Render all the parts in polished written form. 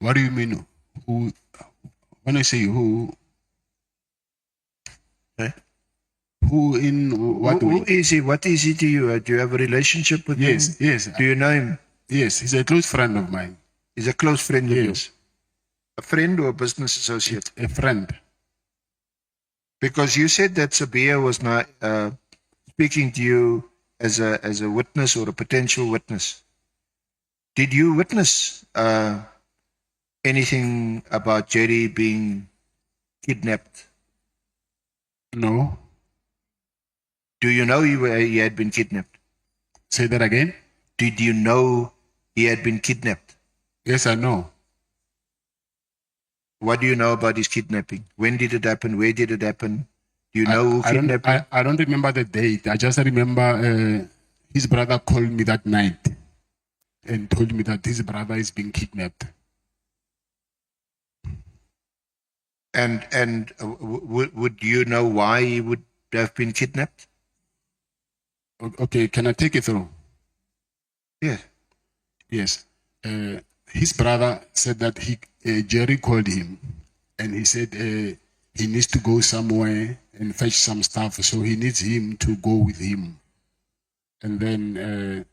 What do you mean? Who? When I say who, Eh? who in what Who way? is he? What is he to you? Do you have a relationship with him? Yes. Do you know him? Yes, he's a close friend of mine. He's a close friend of yours. Yes, A friend or a business associate? a friend. Because you said that Sabia was not speaking to you as a witness or a potential witness. Did you witness anything about Jerry being kidnapped? No. Do you know he had been kidnapped? Say that again. Did you know he had been kidnapped? Yes, I know. What do you know about his kidnapping? When did it happen? Where did it happen? Do you know who kidnapped him? I don't remember the date. I just remember his brother called me that night and told me that his brother is being kidnapped. And would you know why he would have been kidnapped? Okay, can I take it through? Yes. Yes. His brother said that Jerry called him and he said he needs to go somewhere and fetch some stuff, so he needs him to go with him. And then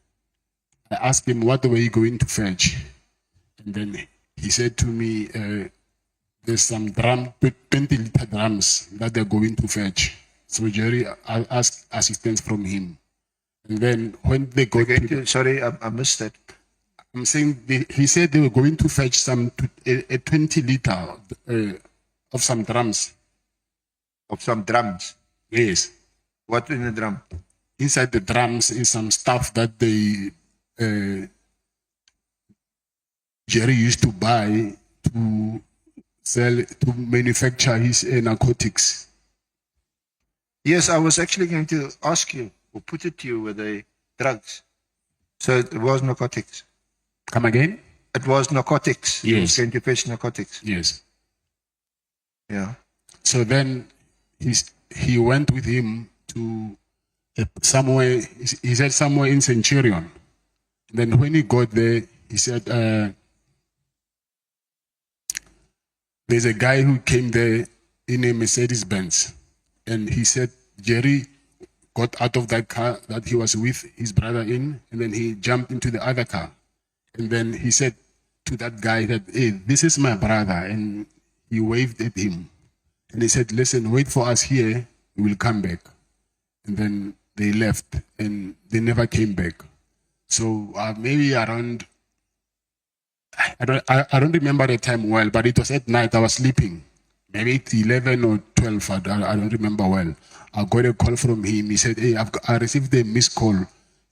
I asked him, what were you going to fetch? And then he said to me, there's some 20-liter drums that they're going to fetch. So Jerry asked assistance from him. And then when they got sorry, I missed that. I'm saying he said they were going to fetch a 20-liter of some drums. Of some drums? Yes. What in the drum? Inside the drums is some stuff that Jerry used to buy to sell, to manufacture his narcotics. Yes, I was actually going to ask you, or put it to you, were they drugs? So it was narcotics. Come again? It was narcotics. Yes. He was going to fetch narcotics. Yes. Yeah. So then he went with him to somewhere, he said somewhere in Centurion. Then when he got there, he said, there's a guy who came there in a Mercedes-Benz. And he said, Jerry got out of that car that he was with his brother in, and then he jumped into the other car. And then he said to that guy that, hey, this is my brother. And he waved at him. And he said, listen, wait for us here, we will come back. And then they left, and they never came back. So maybe around, I don't remember the time well, but it was at night, I was sleeping. Maybe it's 11 or 12, I don't remember well. I got a call from him. He said, hey, I received a missed call.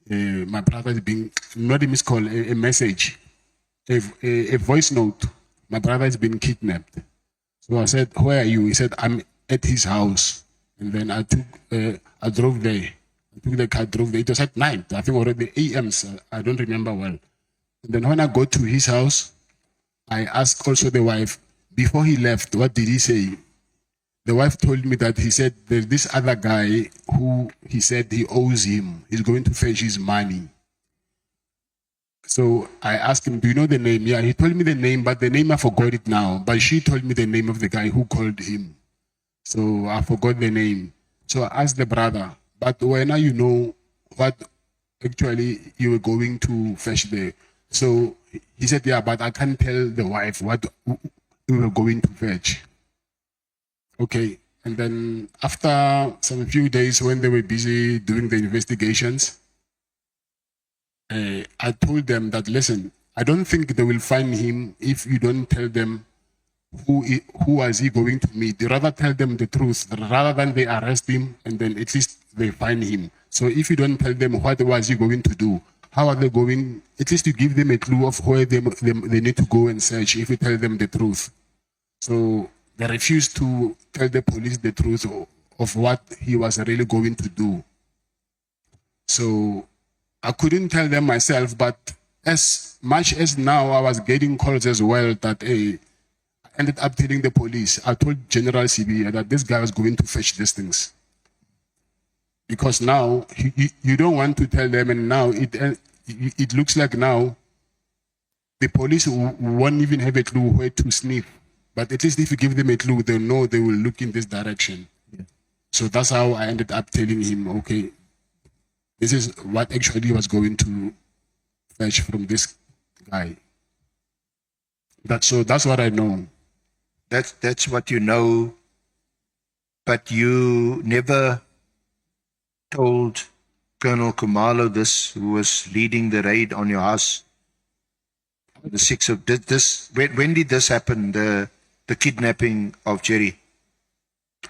My brother is being, not a missed call, a message, a voice note. My brother is being kidnapped. So I said, where are you? He said, I'm at his house. And then I drove there. I took the car, drove there. It was at night, I think already AMs, I don't remember well. And then when I got to his house, I asked also the wife, before he left, what did he say? The wife told me that he said there's this other guy who he said he owes him. He's going to fetch his money. So I asked him, do you know the name? Yeah, he told me the name, but the name I forgot it now. But she told me the name of the guy who called him. So I forgot the name. So I asked the brother, but when you know what actually you were going to fetch there? So he said, yeah, but I can't tell the wife what we were going to fetch. Okay. And then after some few days when they were busy doing the investigations, I told them that, listen, I don't think they will find him if you don't tell them who was he going to meet. They rather tell them the truth rather than they arrest him and then at least they find him. So if you don't tell them what was he going to do, how are they going, at least you give them a clue of where they need to go and search if you tell them the truth. So they refused to tell the police the truth of what he was really going to do. So I couldn't tell them myself, but as much as now I was getting calls as well that, hey, I ended up telling the police. I told General CB that this guy was going to fetch these things. Because now you don't want to tell them, and now it looks like now the police won't even have a clue where to sniff. But at least if you give them a clue, they'll know they will look in this direction. Yeah. So that's how I ended up telling him, okay, this is what actually was going to fetch from this guy. That's what I know. That's what you know, but you never told Colonel Kumalo this, who was leading the raid on your house. The 6th of this. When did this happen? The kidnapping of Jerry.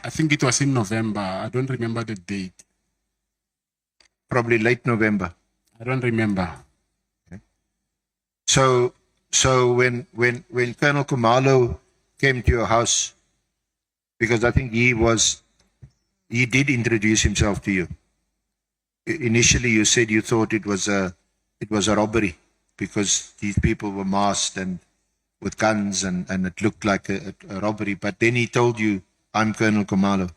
I think it was in November. I don't remember the date. Probably late November. I don't remember. So when Colonel Kumalo came to your house, because I think he did introduce himself to you. Initially, you said you thought it was a robbery because these people were masked and with guns and it looked like a robbery. But then he told you, "I'm Colonel Kumalo."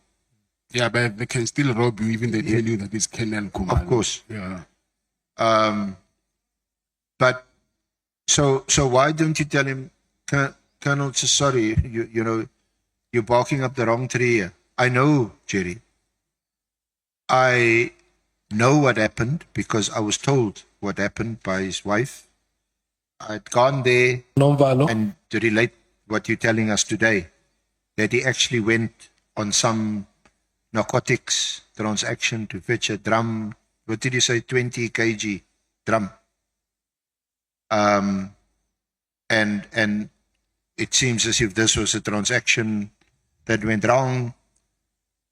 Yeah, but they can still rob you even they tell you that it's Colonel Kumalo. Of course. Yeah. But so why don't you tell him, Colonel, sorry, you know, you're barking up the wrong tree here. I know, Jerry. I know what happened because I was told what happened by his wife. I'd gone there and to relate what you're telling us today, that he actually went on some narcotics transaction to fetch a drum. What did you say? 20 kg drum. And it seems as if this was a transaction that went wrong.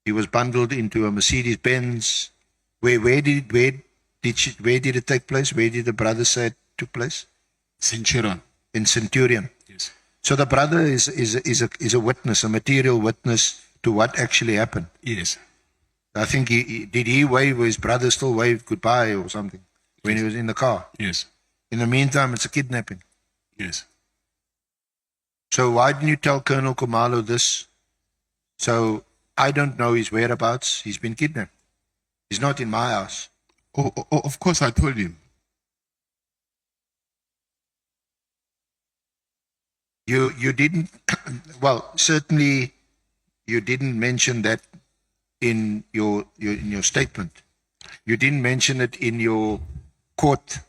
He was bundled into a Mercedes Benz. Where did it take place? Where did the brother say it took place? Centurion. In Centurion. Yes. So the brother is a witness, a material witness to what actually happened. Yes. I think did he wave, or his brother still waved goodbye or something when he was in the car? Yes. In the meantime, it's a kidnapping. Yes. So why didn't you tell Colonel Kumalo this? So I don't know his whereabouts. He's been kidnapped. He's not in my house. Oh, of course I told him. You didn't, well, certainly you didn't mention that in your statement. You didn't mention it in your court,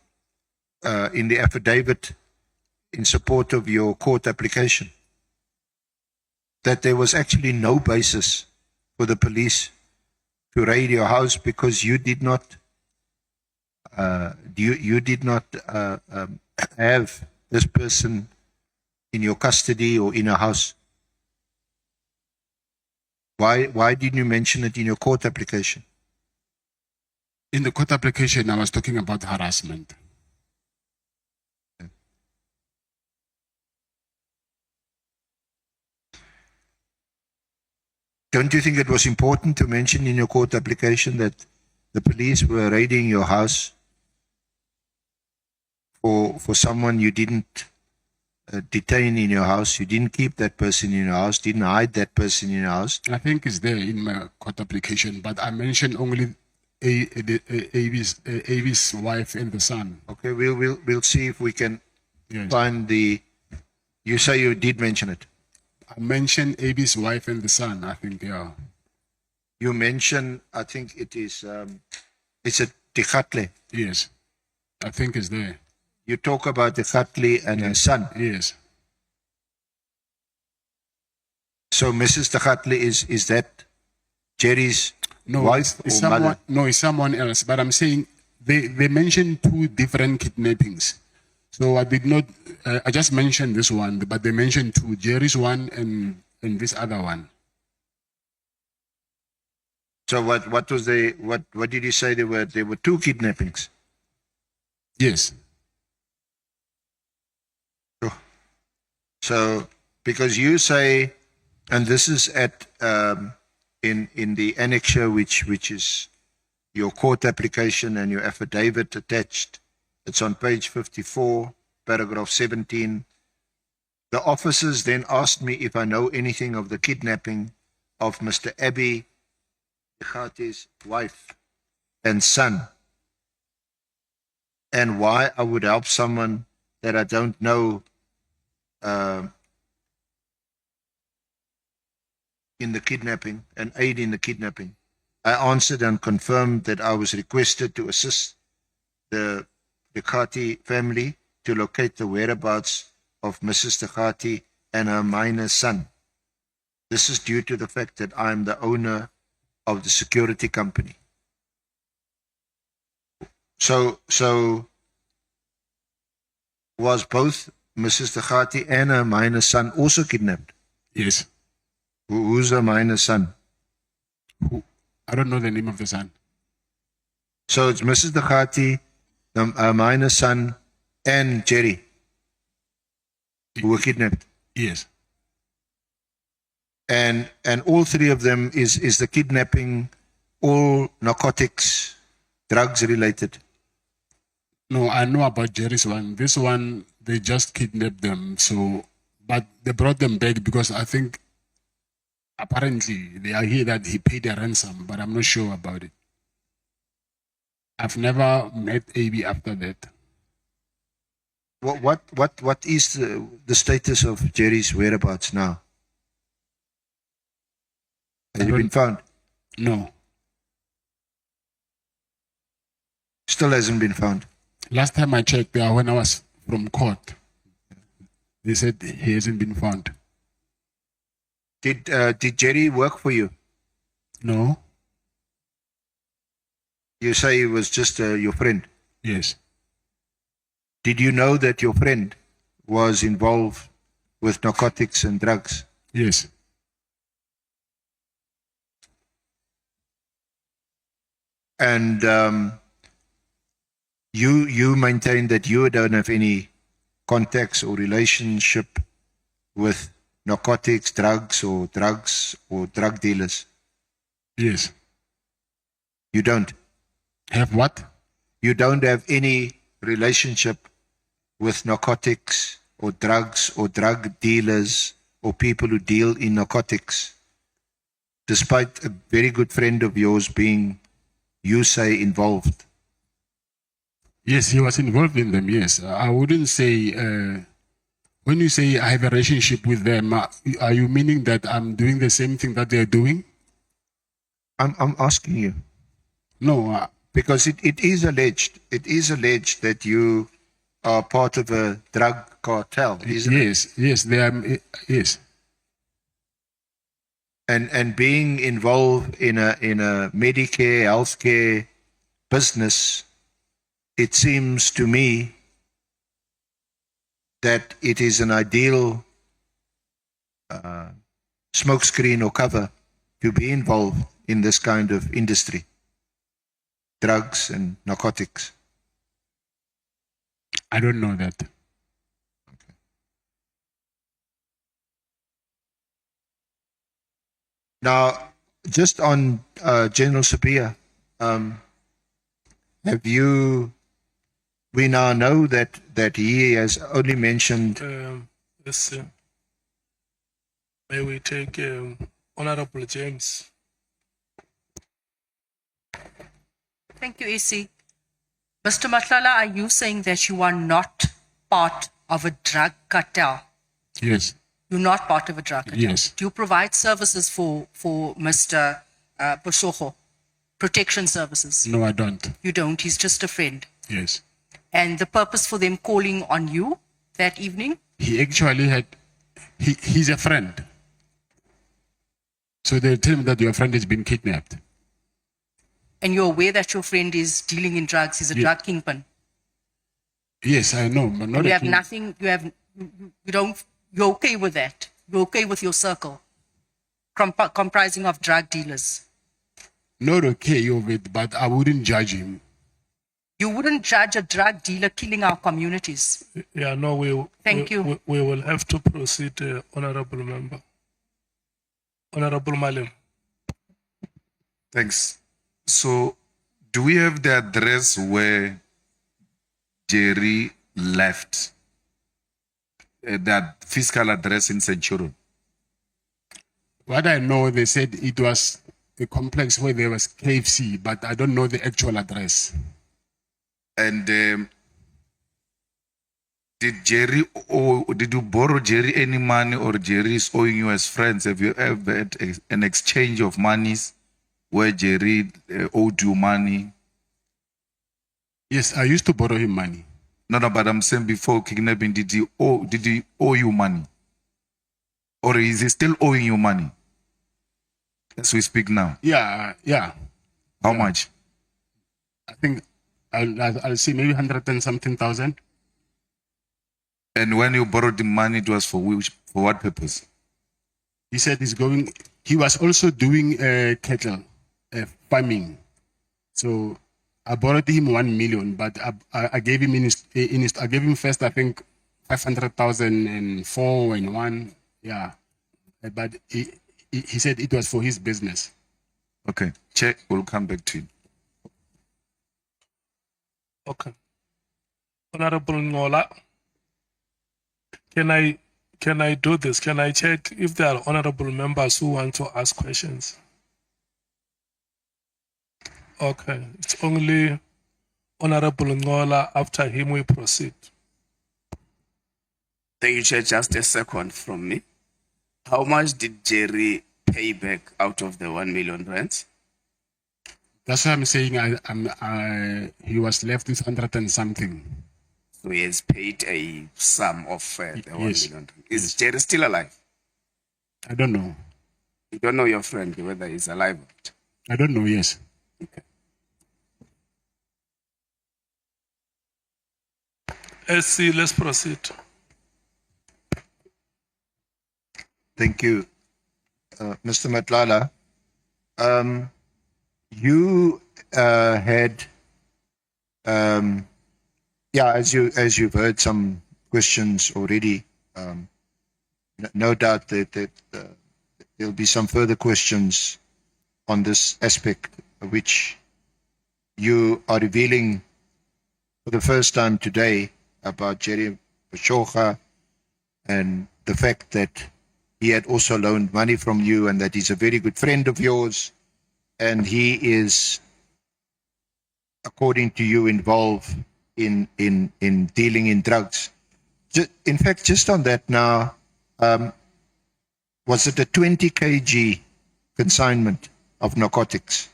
in the affidavit in support of your court application, that there was actually no basis for the police to raid your house because you did not have this person in your custody or in a house. Why didn't you mention it in your court application? In the court application, I was talking about harassment. Don't you think it was important to mention in your court application that the police were raiding your house for someone you didn't detain in your house? You didn't keep that person in your house, didn't hide that person in your house. I think it's there in my court application, but I mentioned only Avi's wife and the son. Okay, we'll see if we can find the. You say you did mention it. I mentioned Avi's wife and the son. I think, yeah. You mentioned, I think it is. It's a Tikhatle. Yes, I think it's there. You talk about Tikhatle and her son. Yes. So Mrs. Tikhatle is that Jerry's wife it's or someone, mother? No, it's someone else. But I'm saying they mentioned two different kidnappings. So I did not. I just mentioned this one, but they mentioned two: Jerry's one and this other one. So what was what did you say there were? There were two kidnappings. Yes. So because you say, and this is at in the annexure, which is your court application and your affidavit attached. It's on page 54, paragraph 17. The officers then asked me if I know anything of the kidnapping of Mr. Abi Tikhate's wife and son, and why I would help someone that I don't know in the kidnapping, an aid in the kidnapping. I answered and confirmed that I was requested to assist the Khati family to locate the whereabouts of Mrs. Khati and her minor son. This is due to the fact that I am the owner of the security company. So was both Mrs. Khati and her minor son also kidnapped? Yes. Who's her minor son? I don't know the name of the son. So it's Mrs. Khati, her minor son, and Jerry who were kidnapped. Yes. And all three of them is the kidnapping all narcotics, drugs related? No, I know about Jerry's one. This one, they just kidnapped them. So, but they brought them back because I think apparently they are here that he paid a ransom, but I'm not sure about it. I've never met AB after that. What is the status of Jerry's whereabouts now? Has he been found? No. Still hasn't been found. Last time I checked, when I was from court, they said he hasn't been found. Did Jerry work for you? No. You say he was just your friend. Yes. Did you know that your friend was involved with narcotics and drugs? Yes. And you maintain that you don't have any contacts or relationship with narcotics, drugs or drug dealers? Yes. You don't? Have what? You don't have any relationship with narcotics or drugs or drug dealers or people who deal in narcotics, despite a very good friend of yours being, you say, involved? Yes, he was involved in them, yes. I wouldn't say, when you say I have a relationship with them, are you meaning that I'm doing the same thing that they're doing? I'm asking you. No. Because it is alleged that you are part of a drug cartel, isn't it? Yes, they are, yes. And being involved in a Medicare, healthcare business, it seems to me that it is an ideal smokescreen or cover to be involved in this kind of industry, drugs and narcotics. I don't know that. Okay. Now, just on General Sapia, have you? We now know that he has only mentioned. Yes, may we take Honorable James? Thank you, AC. Mr. Matlala, are you saying that you are not part of a drug cartel? Yes. You're not part of a drug cartel? Yes. Do you provide services for Mr. Boshogo? Protection services? No, I don't. You don't. He's just a friend. Yes. And the purpose for them calling on you that evening? He actually had, he's a friend. So they tell him that your friend has been kidnapped. And you're aware that your friend is dealing in drugs, he's a drug kingpin? Yes, I know, but not You a have king. nothing, you're okay with that? You're okay with your circle comprising of drug dealers? Not okay of it, but I wouldn't judge him. You wouldn't judge a drug dealer killing our communities? Yeah, no, Thank you. We will have to proceed, Honorable Member. Honorable Malim. Thanks. So, do we have the address where Jerry left? That fiscal address in Centurion? What I know, they said it was a complex where there was KFC, but I don't know the actual address. And did you borrow Jerry any money, or Jerry is owing you as friends? Have you ever had an exchange of monies where Jerry owed you money? Yes, I used to borrow him money. No, but I'm saying before kidnapping, did he owe you money? Or is he still owing you money? As we speak now. Yeah. How much? I think I'll see maybe 100 and something thousand. And when you borrowed the money, it was for what purpose? He said he was also doing cattle farming. So I borrowed him 1 million, but I gave him I gave him first, I think 500,000 and 4 and 1. Yeah. But he said it was for his business. Okay. Check. We'll come back to you. Okay. Honorable Ngola, can I do this? Can I check if there are honorable members who want to ask questions? Okay. It's only Honorable Ngola. After him, we proceed. Thank you, Chair. Just a second from me. How much did Jerry pay back out of the 1 million rands? That's why I'm saying he was left with 100 and something. So he has paid a sum of the 1 Yes. million. Is Jerry still alive? I don't know. You don't know your friend, whether he's alive or not. I don't know, yes. Okay. SC, let's proceed. Thank you, Mr. Matlala. You had, as you've heard some questions already. No doubt that there'll be some further questions on this aspect, which you are revealing for the first time today about Jerry Pashocha and the fact that he had also loaned money from you and that he's a very good friend of yours, and he is, according to you, involved in dealing in drugs. In fact, just on that now, was it a 20 kg consignment of narcotics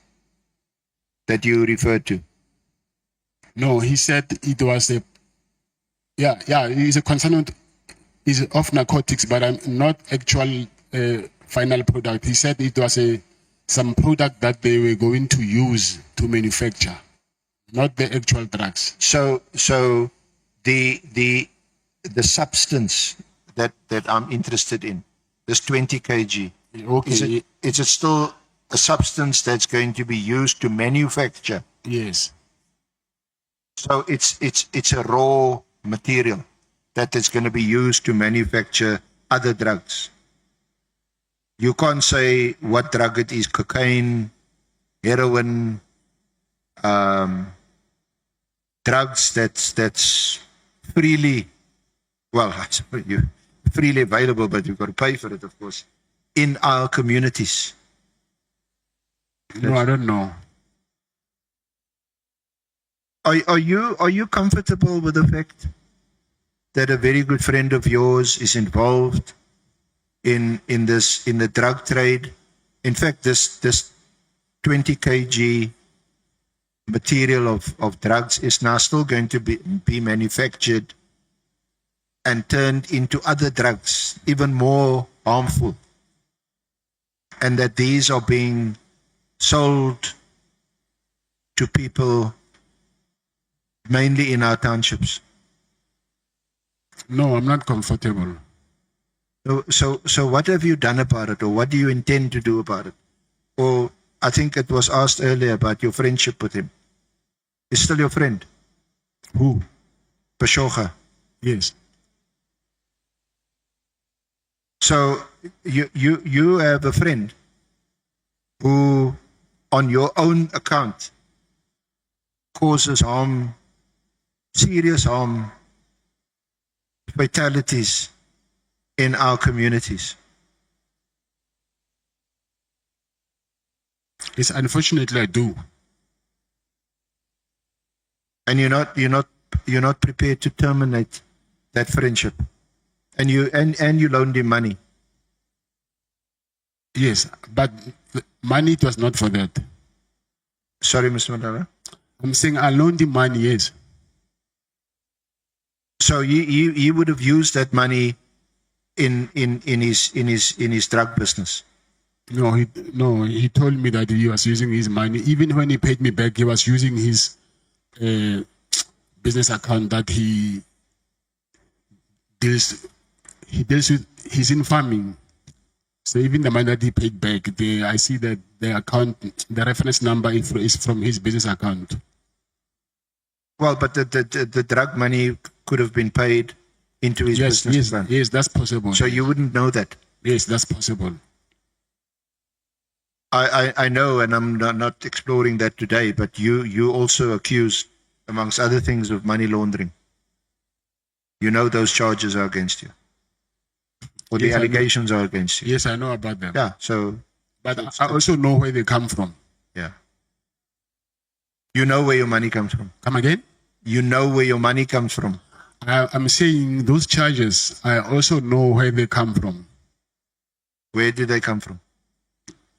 that you referred to? No, he said it was it's a consignment is of narcotics, but I'm not actual final product. He said it was some product that they were going to use to manufacture, not the actual drugs. So the substance that I'm interested in, this 20 kg, Okay. is it still a substance that's going to be used to manufacture? Yes. So it's a raw material that is going to be used to manufacture other drugs. You can't say what drug it is: cocaine, heroin, drugs that's freely, freely available, but you've got to pay for it, of course, in our communities. No, I don't know. Are you comfortable with the fact that a very good friend of yours is involved in the drug trade? In fact, this 20 kg material of drugs is now still going to be manufactured and turned into other drugs, even more harmful, and that these are being sold to people mainly in our townships. No, I'm not comfortable. So what have you done about it, or what do you intend to do about it? Or I think it was asked earlier about your friendship with him. He's still your friend? Who? Pashocha. Yes. So you have a friend who, on your own account, causes harm, serious harm, fatalities in our communities. Yes, unfortunately I do. And you're not prepared to terminate that friendship. And you loaned him money. Yes, but the money, it was not for that. Sorry, Mr. Matlala. I'm saying I loaned him money, yes. So he would have used that money in his drug business. No, he told me that he was using his money. Even when he paid me back, he was using his business account that he deals with. He's in farming. So even the money that he paid back, I see that the account, the reference number is from his business account. Well, but the drug money could have been paid into his business account. Yes, that's possible. So you wouldn't know that. Yes, that's possible. I know, and I'm not exploring that today, but you also accused, amongst other things, of money laundering. You know those charges are against you. Or the Yes, I know. allegations are against you. Yes, I know about them. Yeah, so, But I also know where they come from. yeah. You know where your money comes from. Come again? You know where your money comes from. I'm saying those charges, I also know where they come from. Where do they come from?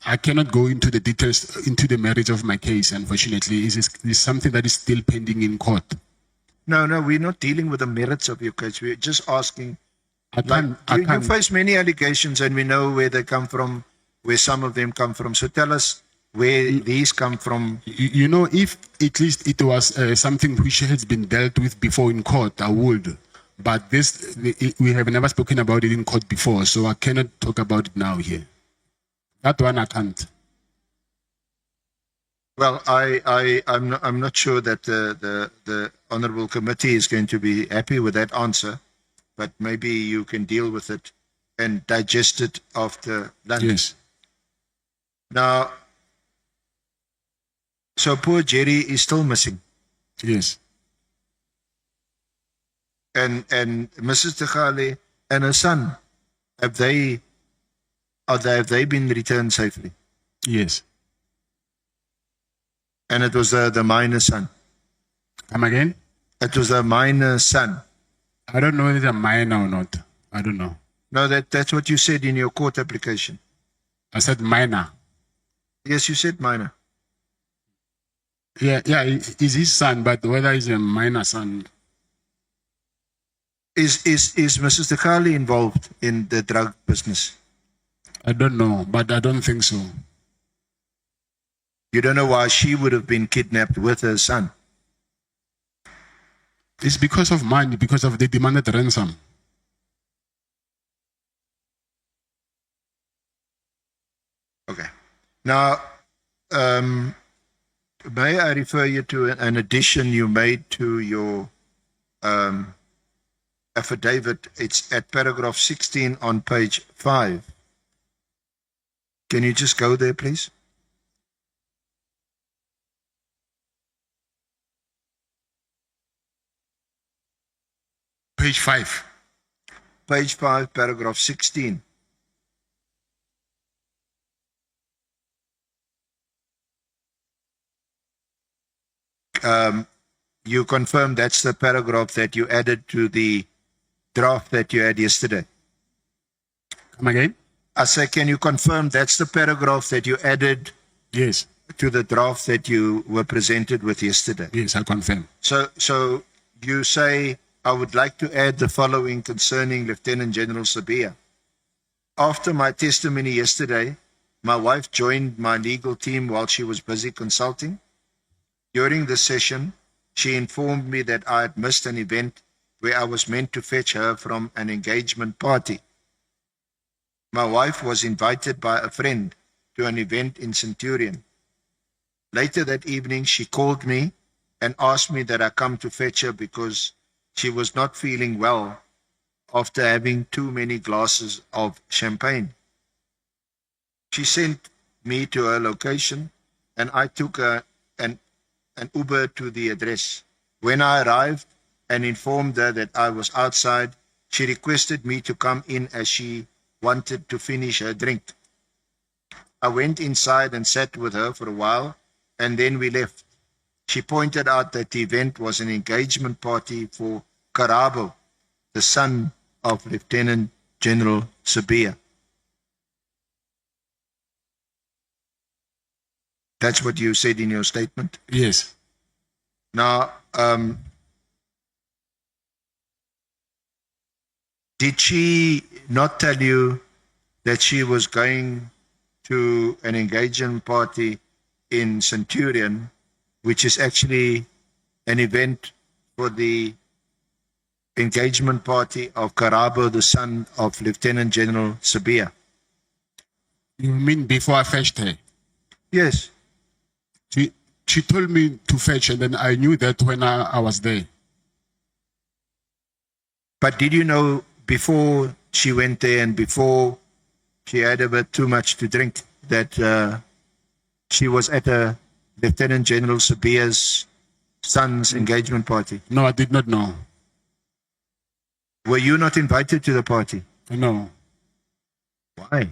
I cannot go into the details, into the merits of my case, unfortunately. It's something that is still pending in court. No, we're not dealing with the merits of your case. We're just asking. I can't. You face many allegations, and we know where they come from, where some of them come from. So tell us where these come from. You know, if at least it was something which has been dealt with before in court, I would. But we have never spoken about it in court before, so I cannot talk about it now here. That one I can't. Well, I'm not sure that the honourable committee is going to be happy with that answer, but maybe you can deal with it and digest it after lunch. Yes. Now, so poor Jerry is still missing, Yes. and Mrs. Tegale and her son, have they been returned safely? Yes. And it was the minor son. Come again? It was the minor son. I don't know if it's a minor or not. I don't know. No, that's what you said in your court application. I said minor. Yes, you said minor. Yeah, it's his son, but whether he's a minor son, Is Mrs. Tegale involved in the drug business? I don't know, but I don't think so. You don't know why she would have been kidnapped with her son? It's because of money, because of the demanded ransom. Okay. Now, may I refer you to an addition you made to your affidavit? It's at paragraph 16 on page 5. Can you just go there, please? Page 5. Page 5, paragraph 16. You confirm that's the paragraph that you added to the draft that you had yesterday. Come again? I say, can you confirm that's the paragraph that you added Yes. to the draft that you were presented with yesterday? Yes, I confirm. So you say, I would like to add the following concerning Lieutenant General Sabia. After my testimony yesterday, my wife joined my legal team while she was busy consulting. During the session, she informed me that I had missed an event where I was meant to fetch her from an engagement party. My wife was invited by a friend to an event in Centurion. Later that evening, she called me and asked me that I come to fetch her because she was not feeling well after having too many glasses of champagne. She sent me to her location and I took her an Uber to the address. When I arrived and informed her that I was outside, she requested me to come in as she wanted to finish her drink. I went inside and sat with her for a while, and then we left. She pointed out that the event was an engagement party for Karabo, the son of Lieutenant General Sabia. That's what you said in your statement. Yes. Now, did she not tell you that she was going to an engagement party in Centurion, which is actually an event for the engagement party of Karabo, the son of Lieutenant General Sabia? You mean before I fetched her? Yes. She told me to fetch, and then I knew that when I was there. But did you know before she went there and before she had a bit too much to drink that she was at a Lieutenant General Sabia's son's engagement party? No, I did not know. Were you not invited to the party? No. Why?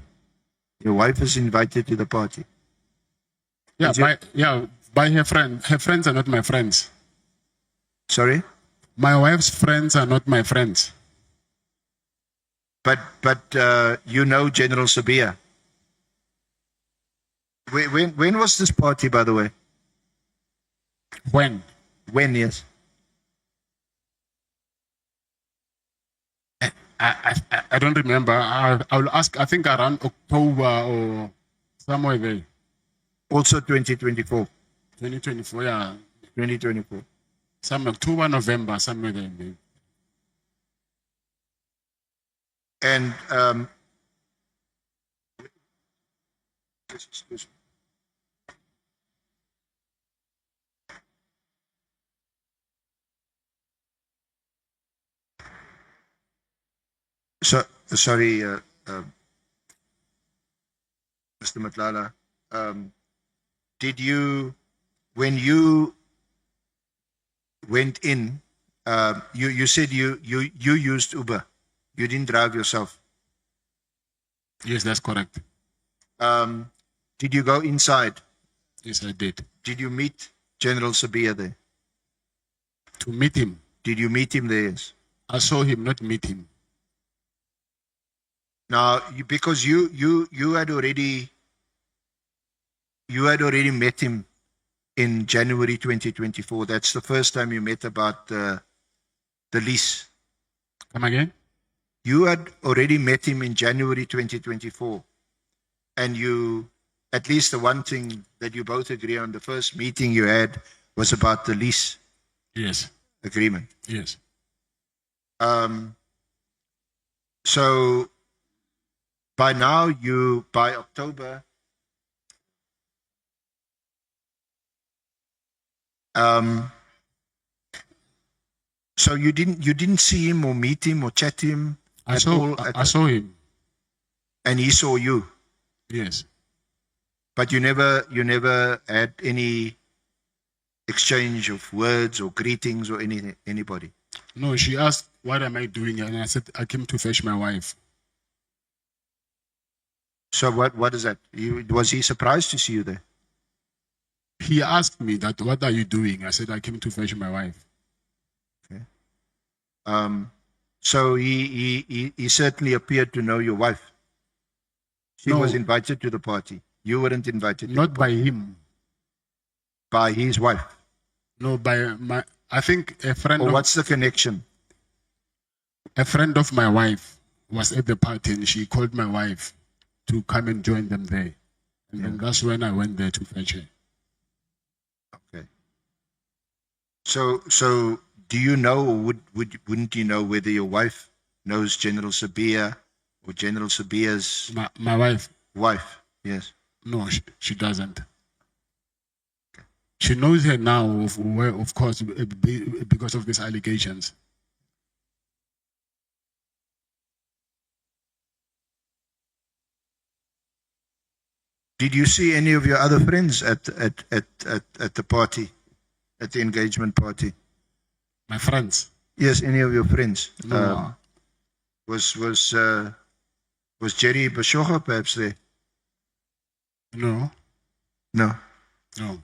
Your wife is invited to the party. Yeah, by her friend. Her friends are not my friends. Sorry? My wife's friends are not my friends. But you know General Sabia. When was this party, by the way? When? When, yes? I don't remember. I'll ask. I think around October or somewhere there. Also 2024. 2024, yeah. 2024. Some October, November, somewhere there. And excuse me. So sorry, Mr. Matlala. Did you, when you went in, you said you used Uber. You didn't drive yourself. Yes, that's correct. Did you go inside? Yes, I did. Did you meet General Sabia there? To meet him. Did you meet him there? Yes. I saw him, not meet him. Now, because you had already met him in January 2024. That's the first time you met about the lease. Come again? You had already met him in January 2024, and you, at least the one thing that you both agree on, the first meeting you had was about the lease Yes. agreement. Yes. So by now, by October, so you didn't see him or meet him or chat to him I at saw all, I saw him. and he saw you, Yes. but you never had any exchange of words or greetings or anybody. No, she asked, what am I doing? And I said, I came to fetch my wife. So what is that? Was he surprised to see you there? He asked me that, what are you doing? I said, I came to fetch my wife. Okay. So he certainly appeared to know your wife. She No. was invited to the party. You weren't invited to Not by him. by his wife. No, by my, I think a friend Or what's the connection? a friend of my wife was at the party and she called my wife to come and join them there. And then that's when I went there to fetch her. Okay. So do you know, or wouldn't you know whether your wife knows General Sabia or General Sabia's My wife, wife? Yes. no, she doesn't. She knows her now, of course, because of these allegations. Did you see any of your other friends at the party, at the engagement party? My friends. Yes, any of your friends. No. Was Jerry Bashoga perhaps there? No. No. No.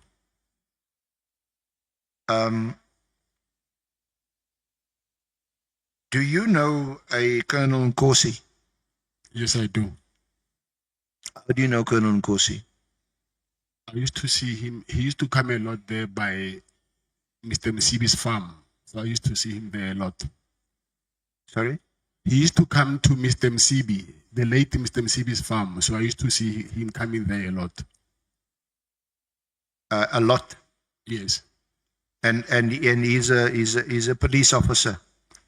Do you know a Colonel Nkosi? Yes, I do. How do you know Colonel Nkosi? I used to see him. He used to come a lot there by Mr. Msibi's farm. So I used to see him there a lot. Sorry? He used to come to Mr. Msibi, the late Mr. Msibi's farm. So I used to see him coming there a lot. A lot. Yes. And he's a police officer.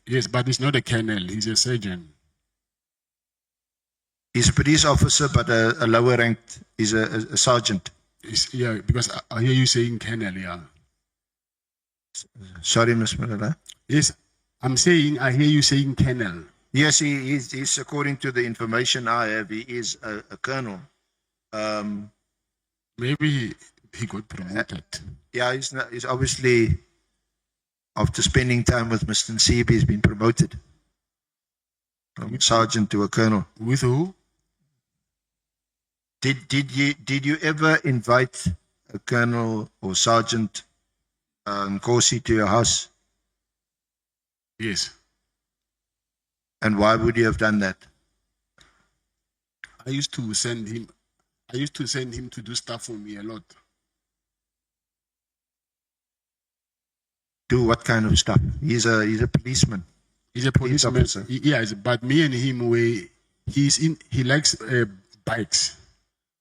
Yes, but he's not a colonel. He's a sergeant. He's a police officer, but a lower ranked. He's a sergeant. Yeah, because I hear you saying colonel, yeah. Sorry, Ms. Matlala. Yes, I'm saying, I hear you saying colonel. Yes, he's according to the information I have, he is a colonel. Maybe he got promoted. Yeah, he's obviously, after spending time with Mr. Nsibi, he's been promoted from a sergeant to a colonel. With who? Did you ever invite a colonel or sergeant Nkosi to your house? Yes. And why would you have done that? I used to send him to do stuff for me a lot. Do what kind of stuff? He's a policeman. He's a policeman. officer. Yes, but me and him, he likes bikes.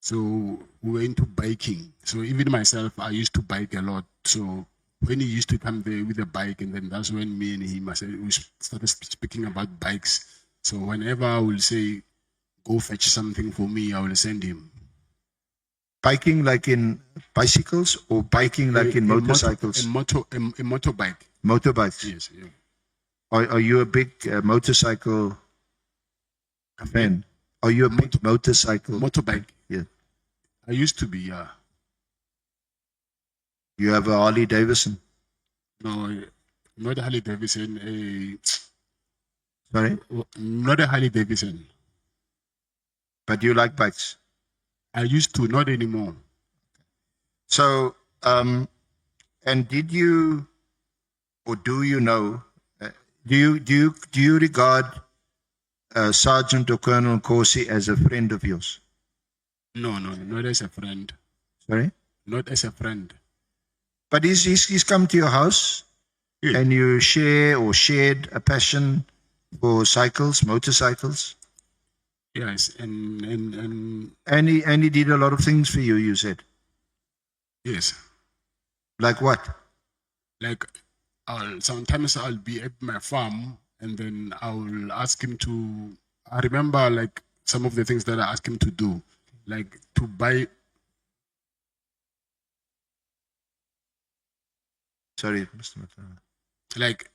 So we were into biking. So even myself, I used to bike a lot. So when he used to come there with a bike, and then that's when me and him, we started speaking about bikes. So whenever I will say, go fetch something for me, I will send him. Biking like in bicycles or biking like in motorcycles? A motorbike. Motorbikes. Yes. Yeah. Are you a big motorcycle fan? Are you a big motorcycle? Motorbike. Yeah. I used to be, yeah. You have a Harley Davidson? No, not a Harley Davidson. Sorry? Not a Harley Davidson. But you like bikes? I used to, not anymore. So, and did you, or do you know, do you regard Sergeant or Colonel Nkosi as a friend of yours? No, not as a friend. Sorry? Not as a friend. But he's come to your house, Yeah. and you share or shared a passion for cycles, motorcycles, Yes, and and he did a lot of things for you. You said, yes, like what? like sometimes I'll be at my farm, and then I'll ask him to. I remember like some of the things that I asked him to do, like to buy. Sorry, Mr. Matlala. Like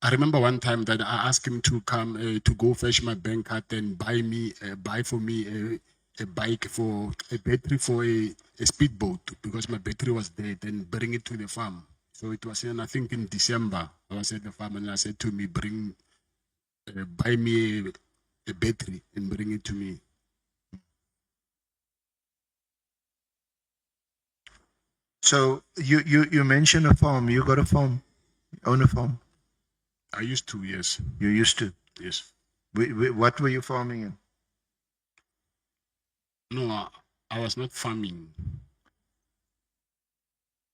I remember one time that I asked him to come to go fetch my bank card and buy for me a bike for a battery for a speedboat because my battery was dead and bring it to the farm. So it was I think in December. I was at the farm and I said to me, buy me a battery and bring it to me. So you mentioned a farm. You got a farm. You own a farm. I used to, yes. You used to. Yes. What were you farming in? No, I was not farming.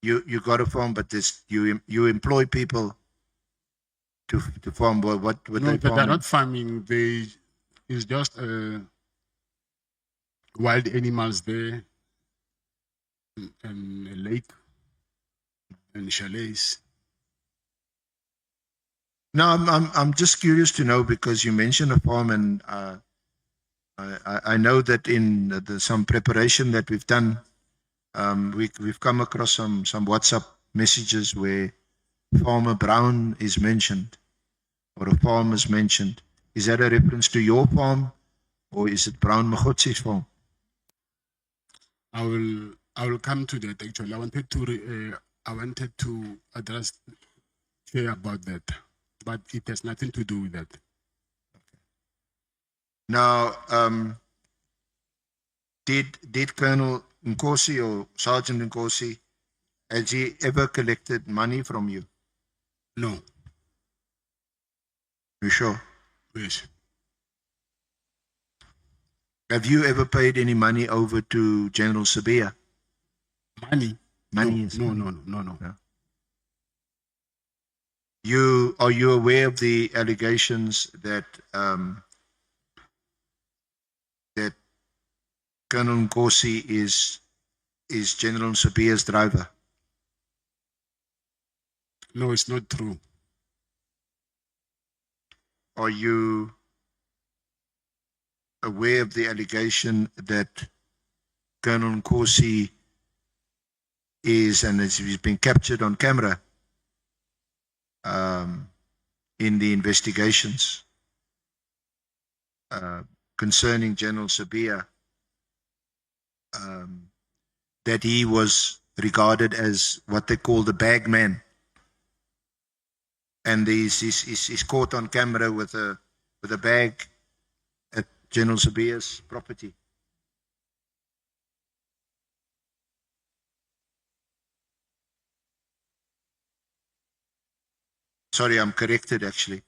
You got a farm, but you employ people to farm. What No, they they're farm? not farming. It's just wild animals there and a lake and chalets. No, I'm just curious to know because you mentioned a farm, and I know that in some preparation that we've done, we've come across some WhatsApp messages where Farmer Brown is mentioned, or a farm is mentioned. Is that a reference to your farm, or is it Brown Mogotsi's farm? I will come to that actually. I wanted to address here about that, but it has nothing to do with that. Now, did Colonel Nkosi or Sergeant Nkosi, has he ever collected money from you? No. You sure? Yes. Have you ever paid any money over to General Sabia? Money? Money No, is no, money. no. Are you aware of the allegations that that Colonel Nkosi is General Sabia's driver? No, it's not true. Are you aware of the allegation that Colonel Nkosi is, and he's been captured on camera in the investigations concerning General Sabia, that he was regarded as what they call the bag man, and he's caught on camera with a bag at General Sabia's property. Sorry, I'm corrected actually.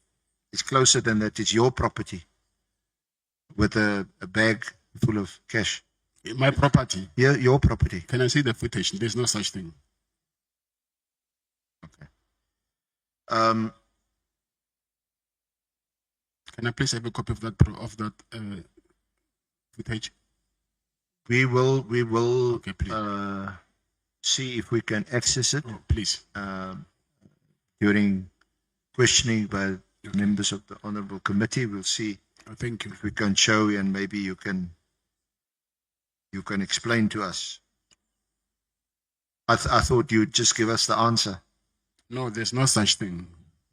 It's closer than that. It's your property with a bag full of cash. My property. Yeah, your property. Can I see the footage? There's no such thing. Okay. Can I please have a copy of that footage? We will Okay, please. see if we can access it Oh, please. during questioning by members of the Honorable Committee. We'll see Oh, thank you. if we can show, and maybe you can explain to us. I thought you'd just give us the answer. No, there's no such thing.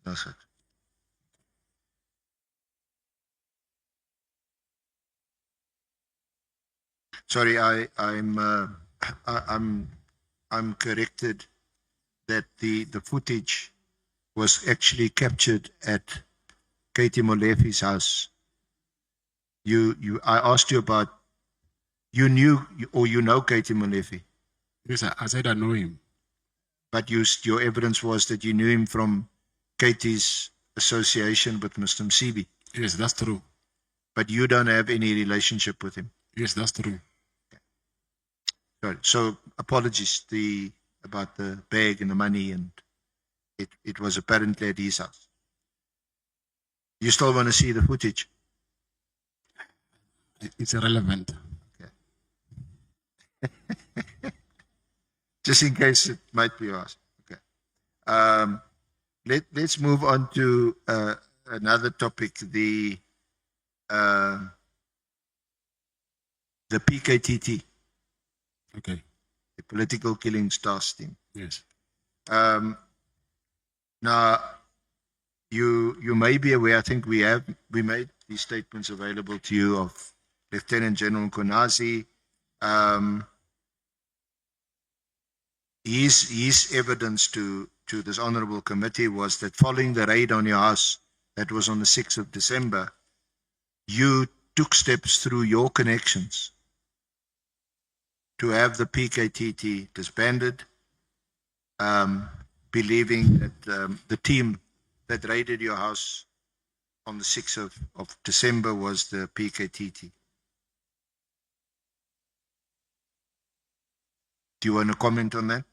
That's it. Sorry, I'm corrected that the footage was actually captured at Katie Molefi's house. I asked you about, you knew or you know Katie Molefi, Yes, I said I know him. but your evidence was that you knew him from Katie's association with Mr. Msibi, Yes, that's true. but you don't have any relationship with him. Yes, that's true. Sorry. So apologies about the bag and the money, and it was apparently at his house. You still want to see the footage? It's irrelevant. Just in case it might be asked. Okay. Let's move on to another topic. The PKTT, Okay. the Political Killings Task Team. Yes. Now, you may be aware. I think we made these statements available to you of Lieutenant General Konazi. His evidence to this honorable committee was that following the raid on your house that was on the 6th of December, you took steps through your connections to have the PKTT disbanded, believing that the team that raided your house on the 6th of December was the PKTT. Do you want to comment on that?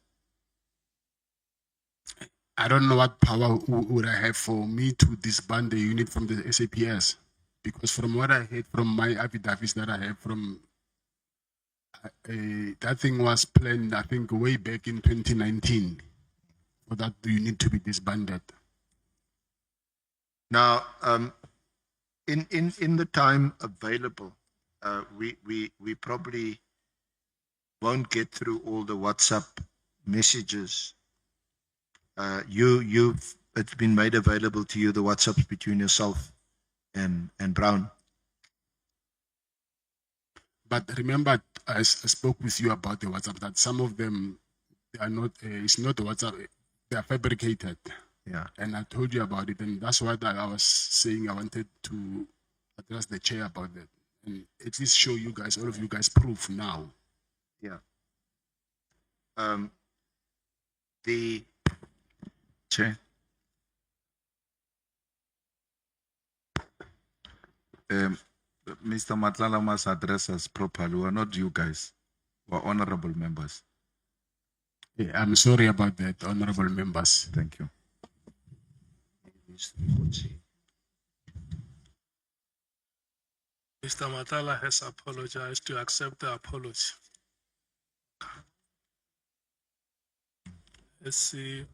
I don't know what power would I have for me to disband the unit from the SAPS, because from what I heard from my affidavits that I have from, that thing was planned, I think, way back in 2019 for that unit to be disbanded. Now, in the time available, we probably won't get through all the WhatsApp messages. It's been made available to you, the WhatsApps between yourself and Brown. But remember, I spoke with you about the WhatsApp, that some of them, they are not, it's not the WhatsApp, they are fabricated. Yeah. And I told you about it, and that's why I was saying I wanted to address the chair about that, and at least show you guys, all of you guys, proof now. Yeah. The Chair. Mr. Matlala must address us properly. We are not you guys. We are honorable members. Yeah, I'm sorry about that, honorable members. Thank you. Mr. Matlala has apologized to accept the apology. Let's see.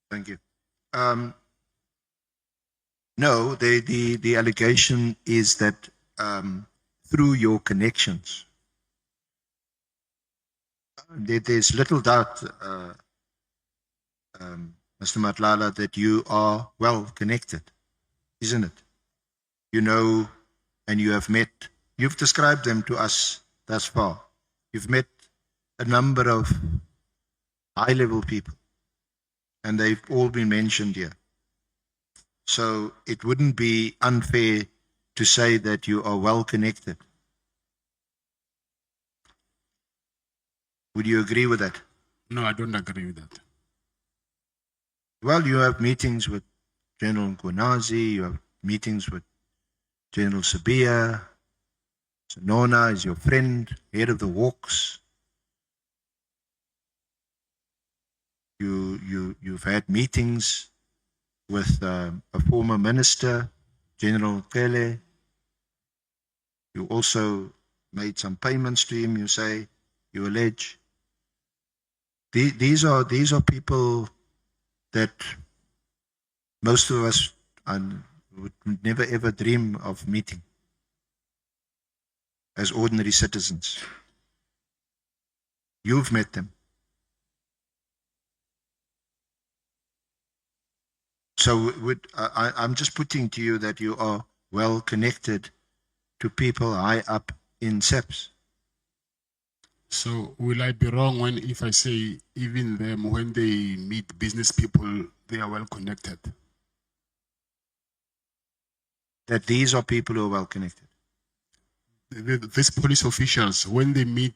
Thank you. No, the allegation is that through your connections, there's little doubt, Mr. Matlala, that you are well connected, isn't it? You know, and you have met, you've described them to us thus far. You've met a number of high-level people, and they've all been mentioned here. So it wouldn't be unfair to say that you are well connected. Would you agree with that? No, I don't agree with that. Well, you have meetings with General Nkwenazi, you have meetings with General Sabia, Sonona is your friend, head of the walks. You've had meetings with a former minister, General Kele. You also made some payments to him, you say, you allege. These are people that most of us would never ever dream of meeting as ordinary citizens. You've met them. So I'm just putting to you that you are well connected to people high up in SEPS. So will I be wrong if I say even them, when they meet business people, they are well connected? That these are people who are well connected. These police officials, when they meet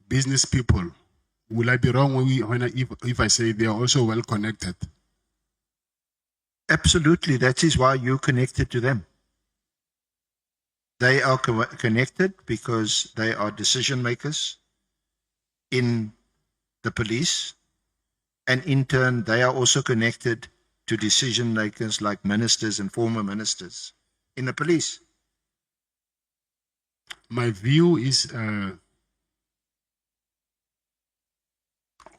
business people, will I be wrong if I say they are also well connected? Absolutely, that is why you're connected to them. They are connected because they are decision makers in the police, and in turn, they are also connected to decision makers like ministers and former ministers in the police. My view is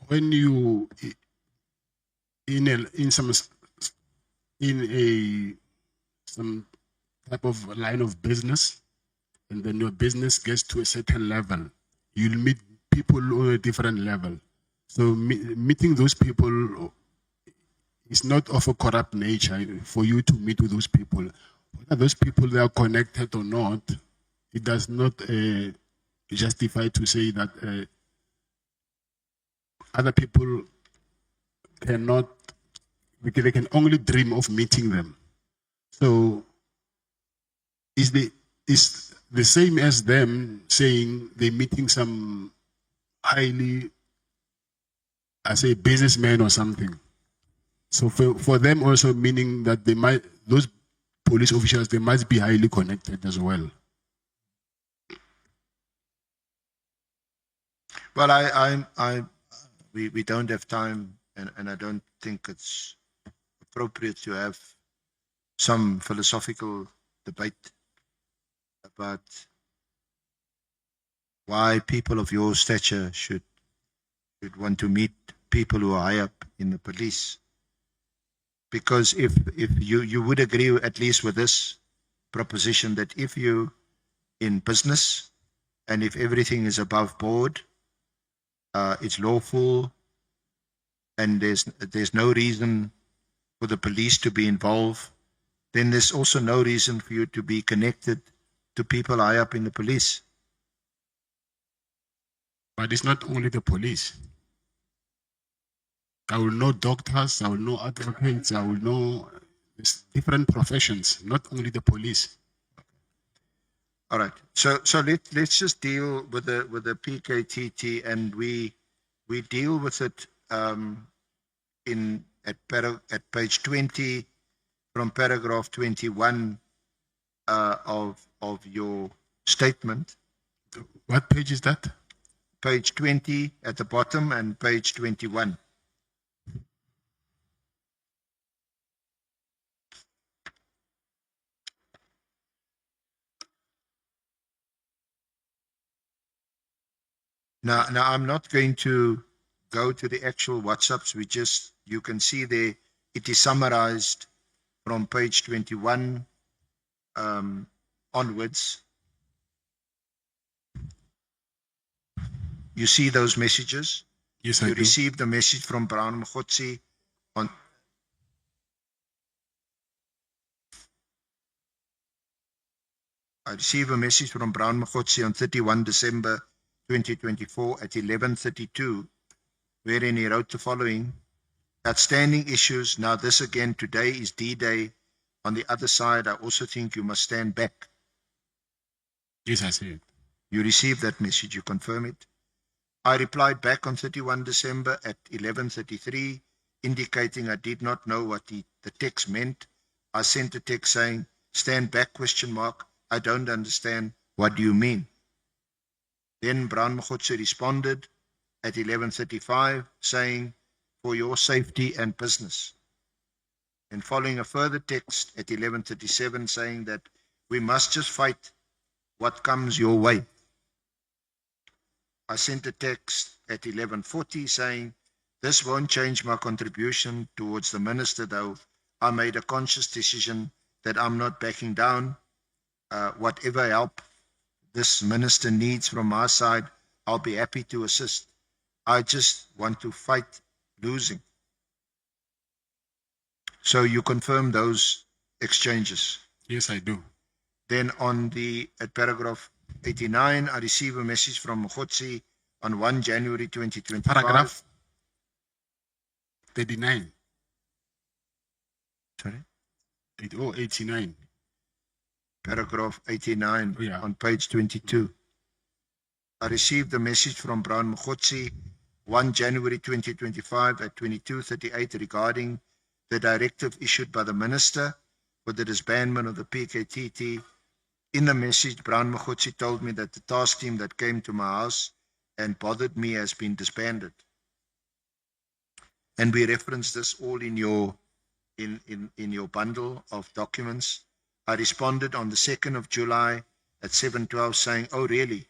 when you in some type of line of business, and then your business gets to a certain level, you'll meet people on a different level. So meeting those people is not of a corrupt nature for you to meet with those people. Whether those people they are connected or not, it does not justify to say that other people cannot, because they can only dream of meeting them. So it's the same as them saying they're meeting some highly, I say, businessman or something. So for them also meaning that those police officials, they must be highly connected as well. Well, we don't have time, and I don't think it's appropriate to have some philosophical debate about why people of your stature should want to meet people who are high up in the police. Because if you would agree at least with this proposition that if you in business and if everything is above board, it's lawful, and there's no reason for the police to be involved, then there's also no reason for you to be connected to people high up in the police. But it's not only the police. I will know doctors, I will know advocates, I will know different professions, not only the police. All right. So let's just deal with the PKTT, and we deal with it at page 20, from paragraph 21 of your statement, What page is that? page 20 at the bottom and page 21. Now I'm not going to go to the actual WhatsApps. You can see there, it is summarized from page 21 onwards. You see those messages? Yes, I You do. received a message from Brown Mogotsi on I received a message from Brown Mogotsi on 31 December 2024 at 11:32, wherein he wrote the following: outstanding issues. Now this again, today is D-Day. On the other side, I also think you must stand back. Yes, I see it. You received that message, you confirm it? I replied back on 31 December at 11:33, indicating I did not know what the text meant. I sent a text saying, stand back, ? I don't understand. What do you mean? Then Brown Mogotsi responded at 11:35 saying, for your safety and business. And following a further text at 11:37 saying that we must just fight what comes your way. I sent a text at 11:40 saying, this won't change my contribution towards the minister, though. I made a conscious decision that I'm not backing down. Whatever help this minister needs from my side, I'll be happy to assist. I just want to fight losing. So you confirm those exchanges. Yes, I do. Then at paragraph 89, I receive a message from Mogotsi on 1 January 2025. Paragraph 39. Sorry? 89. Paragraph 89 Yeah. on page 22. I received a message from Brown Mogotsi 1 January 2025 at 22:38 regarding the directive issued by the minister for the disbandment of the PKTT. In the message, Brown Mogotsi told me that the task team that came to my house and bothered me has been disbanded. And we referenced this all in your bundle of documents. I responded on the 2nd of July at 7:12 saying, oh really?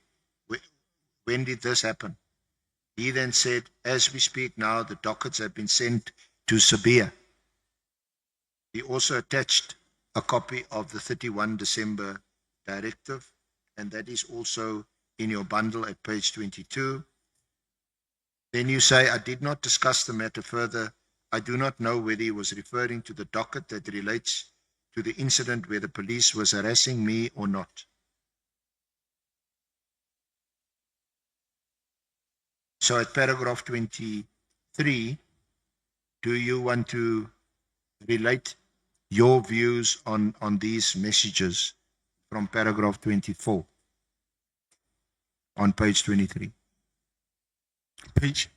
When did this happen? He then said, as we speak now, the dockets have been sent to Sabia. He also attached a copy of the 31 December directive, and that is also in your bundle at page 22. Then you say, I did not discuss the matter further. I do not know whether he was referring to the docket that relates to the incident where the police was harassing me or not. So at paragraph 23, do you want to relate your views on these messages from paragraph 24 on page 23? Page?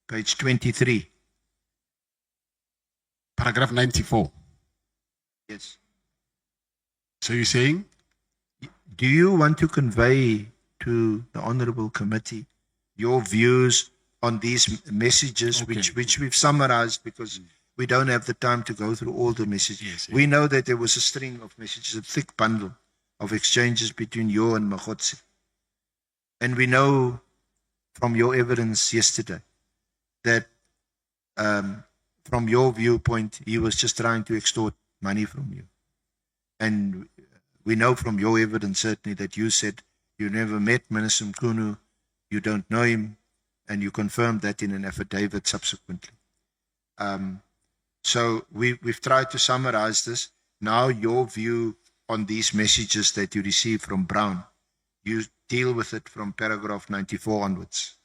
Page 23. Paragraph 94. Yes. So you're saying? Do you want to convey to the Honorable Committee your views on these messages, Okay. which we've summarized because we don't have the time to go through all the messages. Yes, yes. We know that there was a string of messages, a thick bundle of exchanges between you and Mogotsi. And we know from your evidence yesterday that from your viewpoint, he was just trying to extort money from you. And we know from your evidence certainly that you said you never met Minister Mkhunu, you don't know him, and you confirmed that in an affidavit subsequently. So we've tried to summarize this. Now your view on these messages that you received from Brown, you deal with it from paragraph 94 onwards.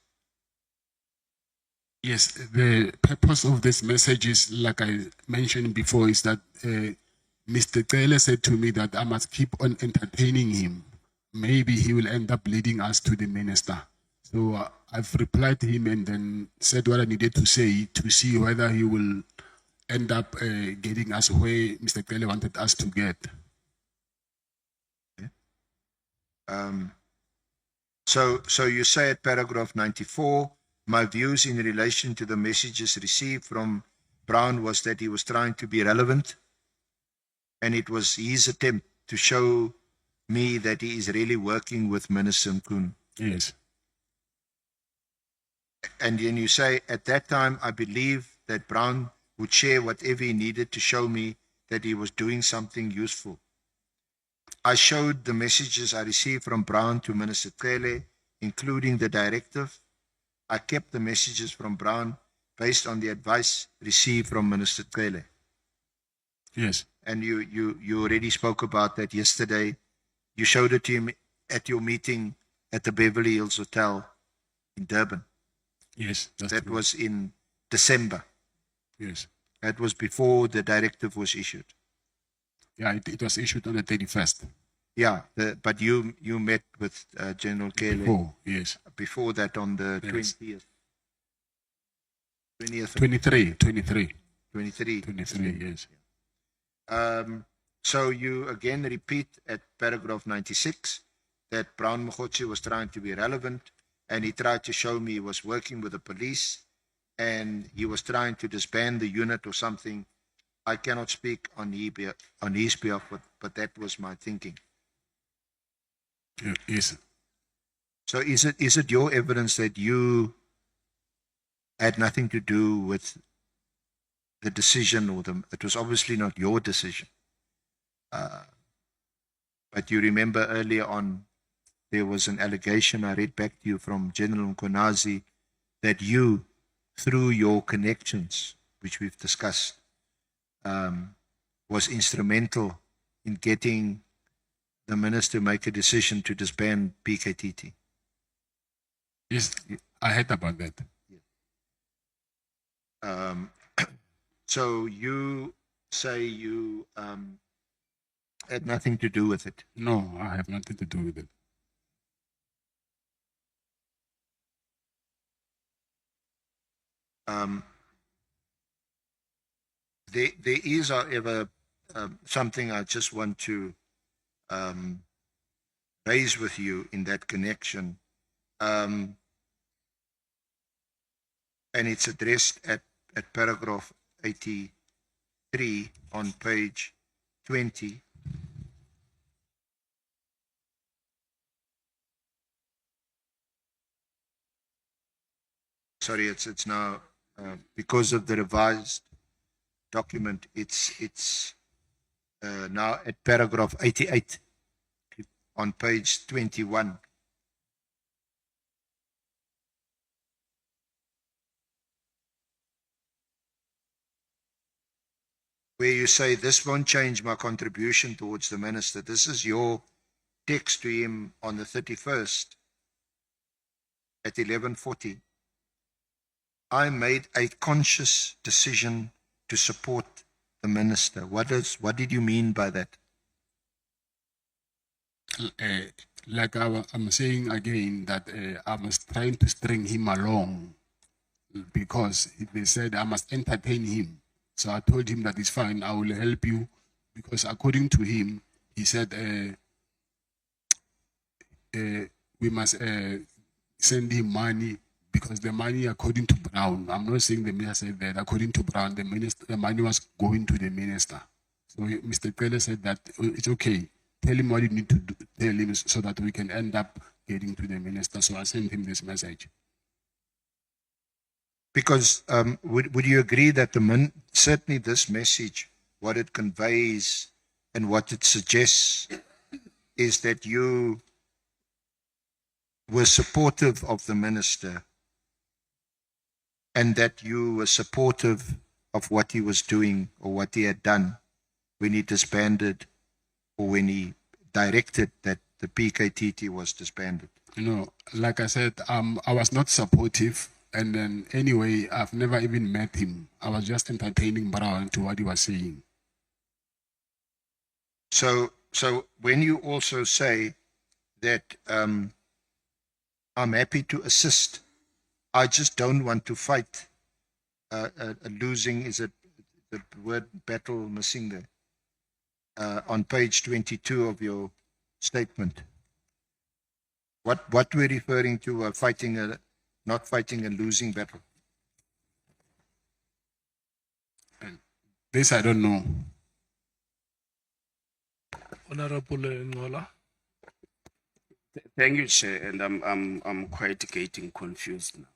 Yes, the purpose of this message is, like I mentioned before, is that Mr. Taylor said to me that I must keep on entertaining him. Maybe he will end up leading us to the minister. So I've replied to him and then said what I needed to say to see whether he will end up getting us where Mr. Taylor wanted us to get. So you say at paragraph 94, my views in relation to the messages received from Brown was that he was trying to be relevant, and it was his attempt to show me that he is really working with Minister Mkhunu. Yes. And then you say, at that time, I believe that Brown would share whatever he needed to show me that he was doing something useful. I showed the messages I received from Brown to Minister Cele, including the directive. I kept the messages from Brown based on the advice received from Minister Cele. Yes. And you already spoke about that yesterday. You showed it to him at your meeting at the Beverly Hills Hotel in Durban. Yes. That's That true. was in December. Yes. That was before the directive was issued. Yeah, it was issued on the 31st. Yeah, but you met with General Kele Before, yes. before that on the Yes. 20th, 23, 23. 23. 23, yes. So you again repeat at paragraph 96 that Brown Mogotsi was trying to be relevant, and he tried to show me he was working with the police and he was trying to disband the unit or something. I cannot speak on his behalf, but that was my thinking. Yes. So is it your evidence that you had nothing to do with the decision, or it was obviously not your decision? But you remember earlier on, there was an allegation I read back to you from General Mkonazi that you, through your connections, which we've discussed, was instrumental in getting the minister to make a decision to disband PKTT. Yes, I heard about that. So you say you had nothing to do with it. No, I have nothing to do with it. There is, however, something I just want to raise with you in that connection. And it's addressed at paragraph 83 on page 20. Sorry, it's now because of the revised document. It's now at paragraph 88 on page 21. Where you say, this won't change my contribution towards the minister. This is your text to him on the 31st at 11:40. I made a conscious decision to support the minister. What did you mean by that? Like I'm saying again, that I was trying to string him along because they said I must entertain him. So I told him that it's fine, I will help you, because according to him, he said we must send him money, because the money, according to Brown, I'm not saying the minister said that, according to Brown, the money was going to the minister. So Mr. Pele said that it's okay, tell him what you need to do, tell him, so that we can end up getting to the minister. So I sent him this message. Because would you agree that certainly this message, what it conveys and what it suggests, is that you were supportive of the minister and that you were supportive of what he was doing or what he had done when he disbanded, or when he directed that the PKTT was disbanded? Like I said, I was not supportive. And then anyway, I've never even met him. I was just entertaining Brown to what he was saying. So when you also say that I'm happy to assist, I just don't want to fight losing, is it the word battle missing there? On page 22 of your statement. What we're referring to, not fighting a losing battle. This I don't know. Honorable Ngola. Thank you, Chair, and I'm quite getting confused now.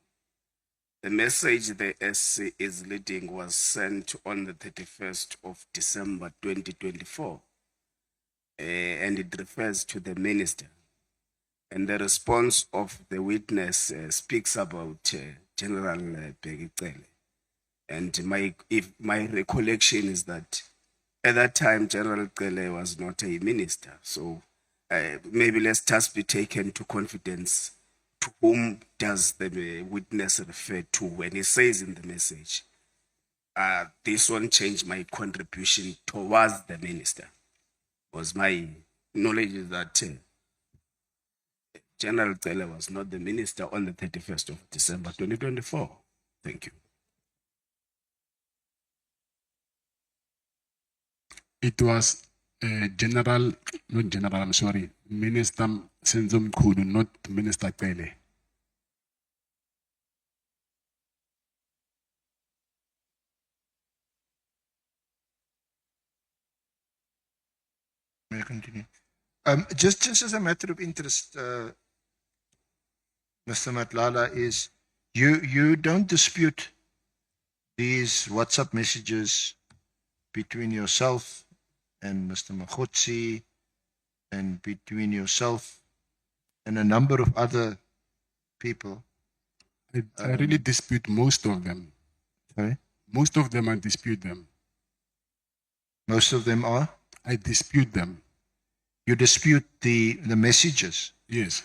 The message the SC is leading was sent on the 31st of December 2024, and it refers to the minister. And the response of the witness speaks about General Begicele. And my recollection is that at that time, General Cele was not a minister. So maybe let's just be taken to confidence. To whom does the witness refer to when he says in the message, this won't change my contribution towards the minister? Was my knowledge is that General Cele was not the minister on the 31st of December 2024. Thank you. It was Minister Senzo Mkhulu, not Minister Cele. May I continue? Just as a matter of interest, Mr. Matlala, is you don't dispute these WhatsApp messages between yourself and Mr. Mogotsi, and between yourself and a number of other people. I really dispute most of them. Sorry? Most of them, I dispute them. Most of them are? I dispute them. You dispute the messages? Yes.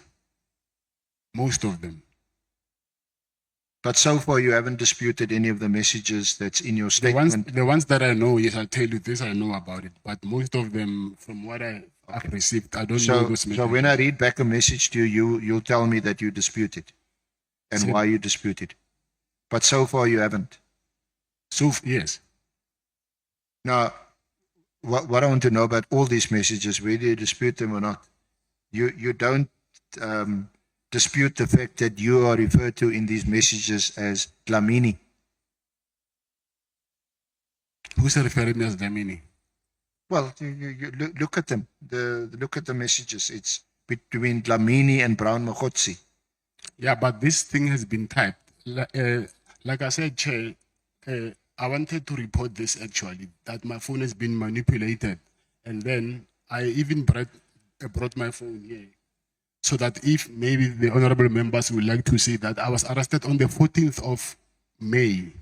Most of them. But so far you haven't disputed any of the messages that's in your statement? The ones that I know, yes, I'll tell you this, I know about it. But most of them, from what I've received, I don't know those messages. So when I read back a message to you, you'll tell me that you dispute it and why you dispute it. But so far you haven't? Yes. Now, what I want to know about all these messages, whether you dispute them or not, you don't dispute the fact that you are referred to in these messages as Dlamini. Who's referring me as Dlamini? Well, you look at them. Look at the messages. It's between Dlamini and Brown Mogotsi. Yeah, but this thing has been typed. Like I said, Chair, I wanted to report this actually, that my phone has been manipulated. And then I even brought my phone here, so that if maybe the honorable members would like to see that I was arrested on the 14th of May,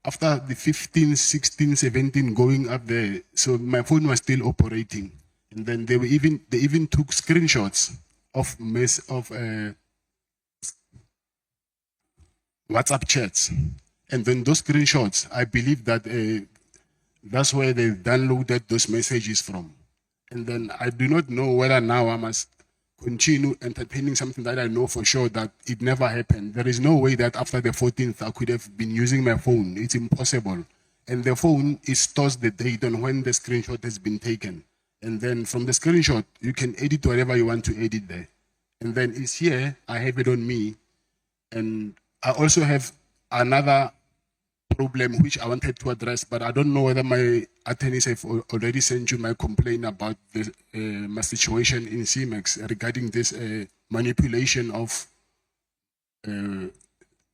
after the 15, 16, 17 going up there. So my phone was still operating. And then they even took screenshots of WhatsApp chats. And then those screenshots, I believe that that's where they downloaded those messages from. And then I do not know whether now I must continue entertaining something that I know for sure that it never happened. There is no way that after the 14th I could have been using my phone. It's impossible. And the phone stores the date on when the screenshot has been taken. And then from the screenshot, you can edit whatever you want to edit there. And then it's here, I have it on me. And I also have another problem which I wanted to address, but I don't know whether my attorneys have already sent you my complaint about my situation in CMEX regarding this manipulation of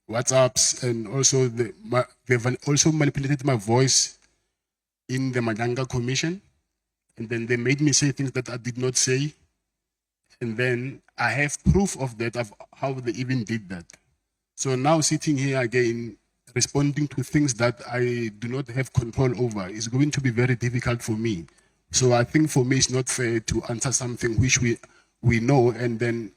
WhatsApps, and also they've also manipulated my voice in the Madanga Commission, and then they made me say things that I did not say, and then I have proof of that, of how they even did that. So now sitting here again, responding to things that I do not have control over is going to be very difficult for me. So I think for me it's not fair to answer something which we know, and then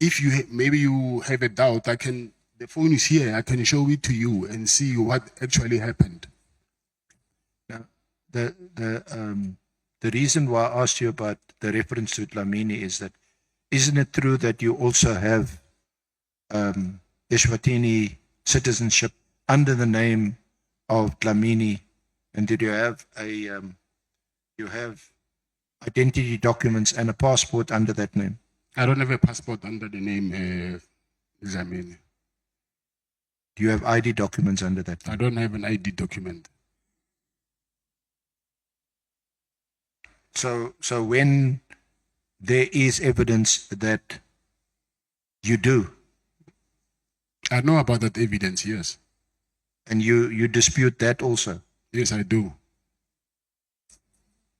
if maybe you have a doubt, the phone is here, I can show it to you and see what actually happened. Now, the reason why I asked you about the reference to Dlamini is that, isn't it true that you also have Eswatini citizenship under the name of Dlamini, and did you have identity documents and a passport under that name? I don't have a passport under the name Dlamini. Do you have ID documents under that? I don't have an ID document. So when there is evidence that you do, I know about that evidence, yes. and you dispute that also. Yes, I do.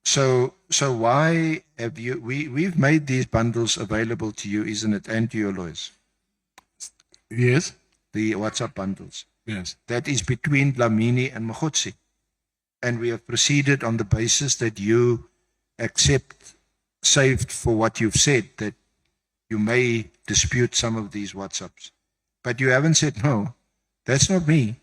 So why have you? We've made these bundles available to you, isn't it, and to your lawyers? Yes, The WhatsApp bundles. yes. That is between Dlamini and Mogotsi, and we have proceeded on the basis that you accept, saved for what you've said, that you may dispute some of these WhatsApps, but you haven't said no. That's not me.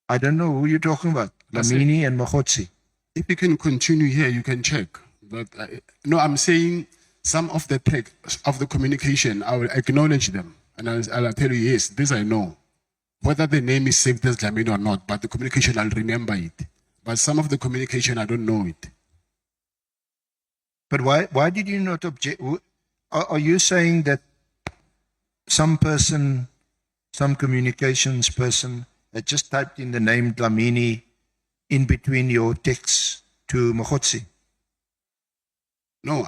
I don't know who you're talking about. Dlamini and Mogotsi. If you can continue here, you can check. But no, I'm saying some of the text of the communication, I will acknowledge them. And I'll tell you, yes, this I know. Whether the name is saved as Dlamini or not, but the communication, I'll remember it. But some of the communication, I don't know it. But why did you not object? Are you saying that some person, some communications person, had just typed in the name Dlamini in between your texts to Mogotsi? No,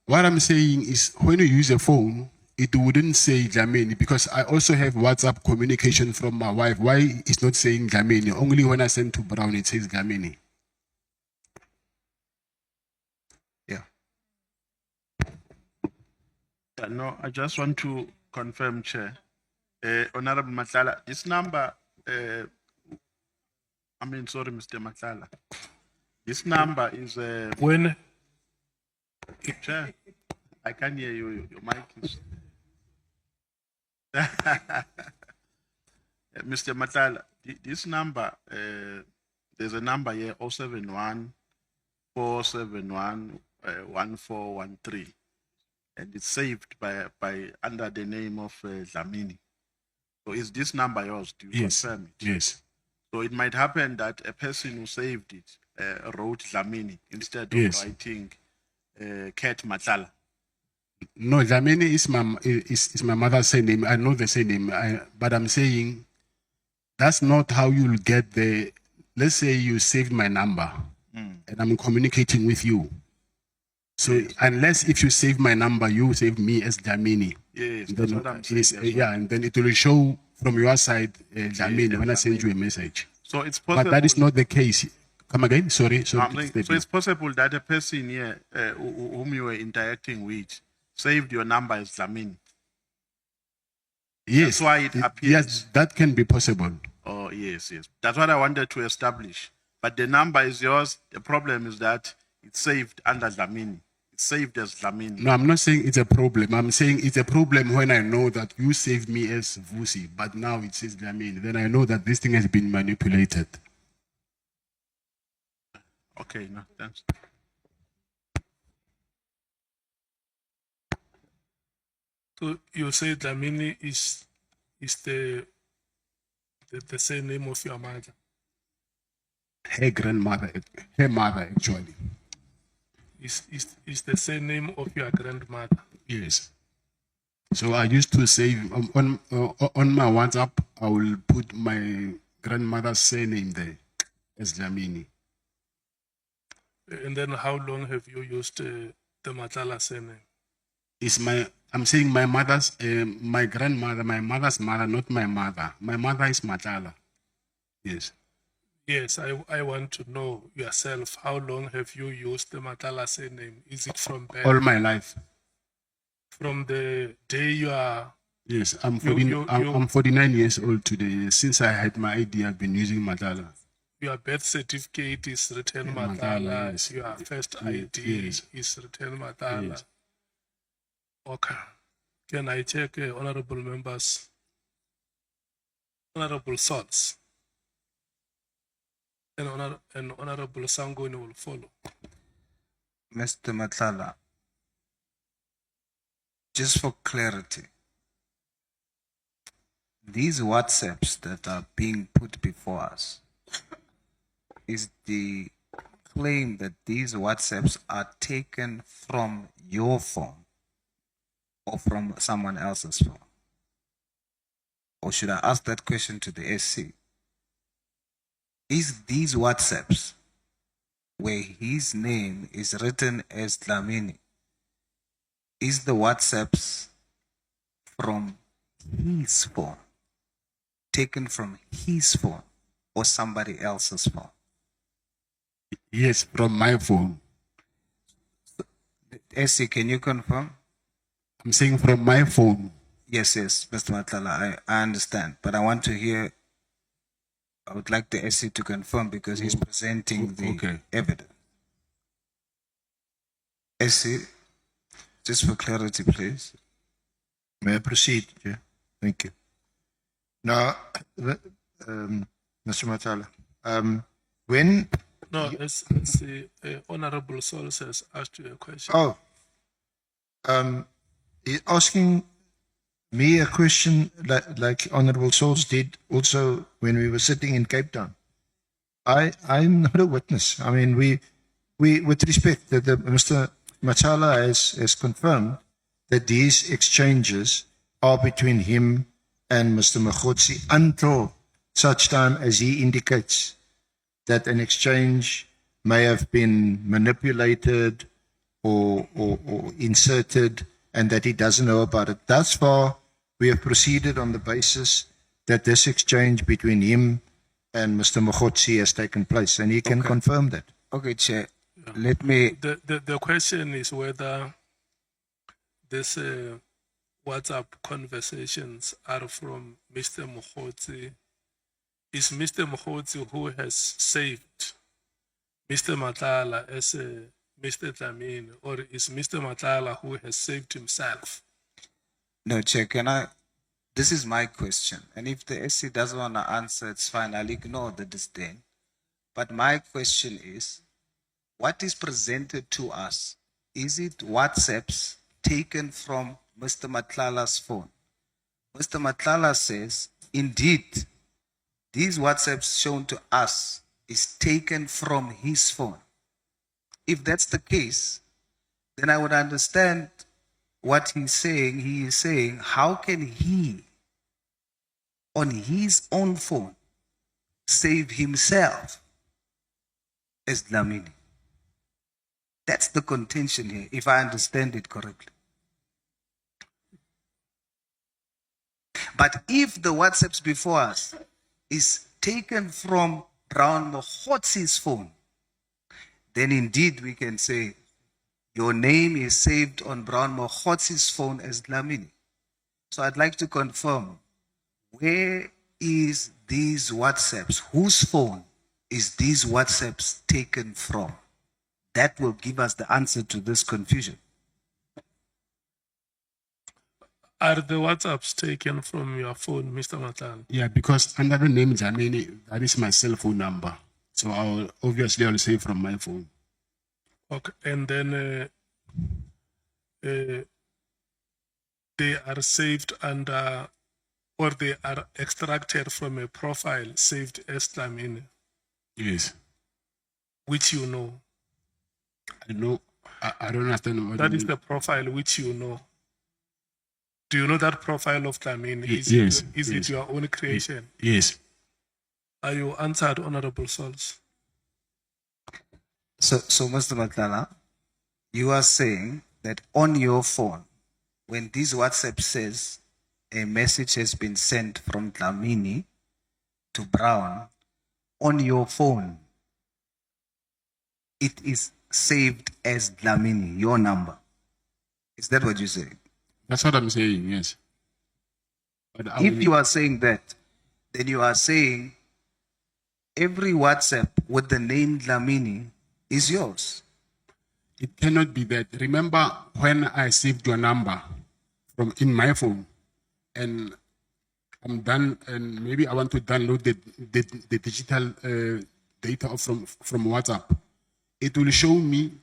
what I'm saying is when you use a phone, it wouldn't say Dlamini because I also have WhatsApp communication from my wife. Why it's not saying Dlamini? Only when I send to Brown, it says Dlamini. Yeah. No, I just want to confirm, Chair. Honorable Matlala, this number, sorry, Mr. Matlala. This number is, When Chair, I can't hear you. Your mic is. Mr. Matlala, this number, there's a number here, 071 471 1413. And it's saved by under the name of Dlamini. So is this number yours? Do you Yes. confirm it? Yes. So it might happen that a person who saved it wrote Dlamini instead of Yes. writing Kat Matlala. No, Dlamini is my mother's surname. I know the surname, but I'm saying that's not how you'll get the. Let's say you saved my number, and I'm communicating with you. So unless if you save my number, you save me as Dlamini. Yes, Then, that's what I'm saying. yes, as well. yeah, and then it will show from your side Dlamini when I send you a message. So it's possible. But that is not the case. Come again? Sorry. I'm to saying, disturb so you. it's possible that a person here whom you were interacting with saved your number as Dlamini. Yes. That's why it appears. Yes, that can be possible. Oh, yes. That's what I wanted to establish. But the number is yours. The problem is that it's saved under Dlamini. It's saved as Dlamini. No, I'm not saying it's a problem. I'm saying it's a problem when I know that you saved me as Vusi, but now it says Dlamini. Then I know that this thing has been manipulated. Okay, no, thanks. so you say Dlamini is the same name of your mother. Her grandmother, her mother actually. Is the same name of your grandmother. Yes. So I used to save on my WhatsApp. I will put my grandmother's surname there as Dlamini. And then how long have you used the Matlala surname? I'm saying my mother's, my grandmother, my mother's mother, not my mother. My mother is Matlala. Yes. Yes, I want to know yourself. How long have you used the Matlala surname? Is it from birth? All my life. From the day you are. Yes, I'm 49 years old today. Since I had my ID, I've been using Matlala. Your birth certificate is written Yeah, Matlala. Matlala, yes. Your first Yes, ID yes. is written Matlala. Yes. Okay. Can I check honorable members? Honorable Sons. And honorable Sangoni will follow. Mr. Matlala, just for clarity, these WhatsApps that are being put before us, is the claim that these WhatsApps are taken from your phone or from someone else's phone? Or should I ask that question to the SC? Is these WhatsApps where his name is written as Dlamini, is the WhatsApps from his phone, taken from his phone or somebody else's phone? Yes, from my phone. SC, can you confirm? I'm saying from my phone. Yes, Mr. Matlala, I understand, but I want to hear, I would like the SC to confirm because he's presenting the Okay. evidence. SC, just for clarity, please. May I proceed? Yeah. Thank you. Now, Mr. Matlala, when No, it's the Honorable Source has asked you a question. he's asking me a question like Honorable Souls did also when we were sitting in Cape Town. I'm not a witness. I mean, we with respect that Mr. Matlala has confirmed that these exchanges are between him and Mr. Mogotsi until such time as he indicates that an exchange may have been manipulated or inserted and that he doesn't know about it. Thus far, we have proceeded on the basis that this exchange between him and Mr. Mogotsi has taken place, and he can confirm that. Okay, Chair, let me, The question is whether this WhatsApp conversations are from Mr. Mogotsi. Is Mr. Mogotsi who has saved Mr. Matlala as Mr. Dlamini, or is Mr. Matlala who has saved himself? no, Chair, this is my question, and if the SC doesn't want to answer, it's fine, I'll ignore the disdain. But my question is, what is presented to us, is it WhatsApps taken from Mr. Matlala's phone? Mr. Matlala says, indeed, these WhatsApps shown to us is taken from his phone. If that's the case, then I would understand what he's saying. He is saying, how can he, on his own phone, save himself as Dlamini? That's the contention here, if I understand it correctly. But if the WhatsApps before us is taken from Brown Mogotsi's phone, then indeed we can say your name is saved on Brown Mogotsi's phone as Dlamini. So I'd like to confirm, where is these WhatsApps? Whose phone is these WhatsApps taken from? That will give us the answer to this confusion. Are the WhatsApps taken from your phone, Mr. Matlala? Yeah, because under the name Dlamini, that is my cell phone number. So I'll say from my phone. Okay, and then they are saved under, or they are extracted from a profile saved as Dlamini, Yes. which you know. I know. I don't understand what That you is mean. the profile which you know. Do you know that profile of Dlamini? Yes. Is Yes. it your own creation? Yes. Are you answered, Honorable Souls? So Mr. Matlala, you are saying that on your phone, when this WhatsApp says a message has been sent from Dlamini to Brown, on your phone, it is saved as Dlamini, your number. Is that what you say? That's what I'm saying, yes. But I If will- you are saying that, then you are saying every WhatsApp with the name Dlamini is yours. It cannot be that. Remember when I saved your number from in my phone, and I'm done, and maybe I want to download the digital data from WhatsApp. It will show me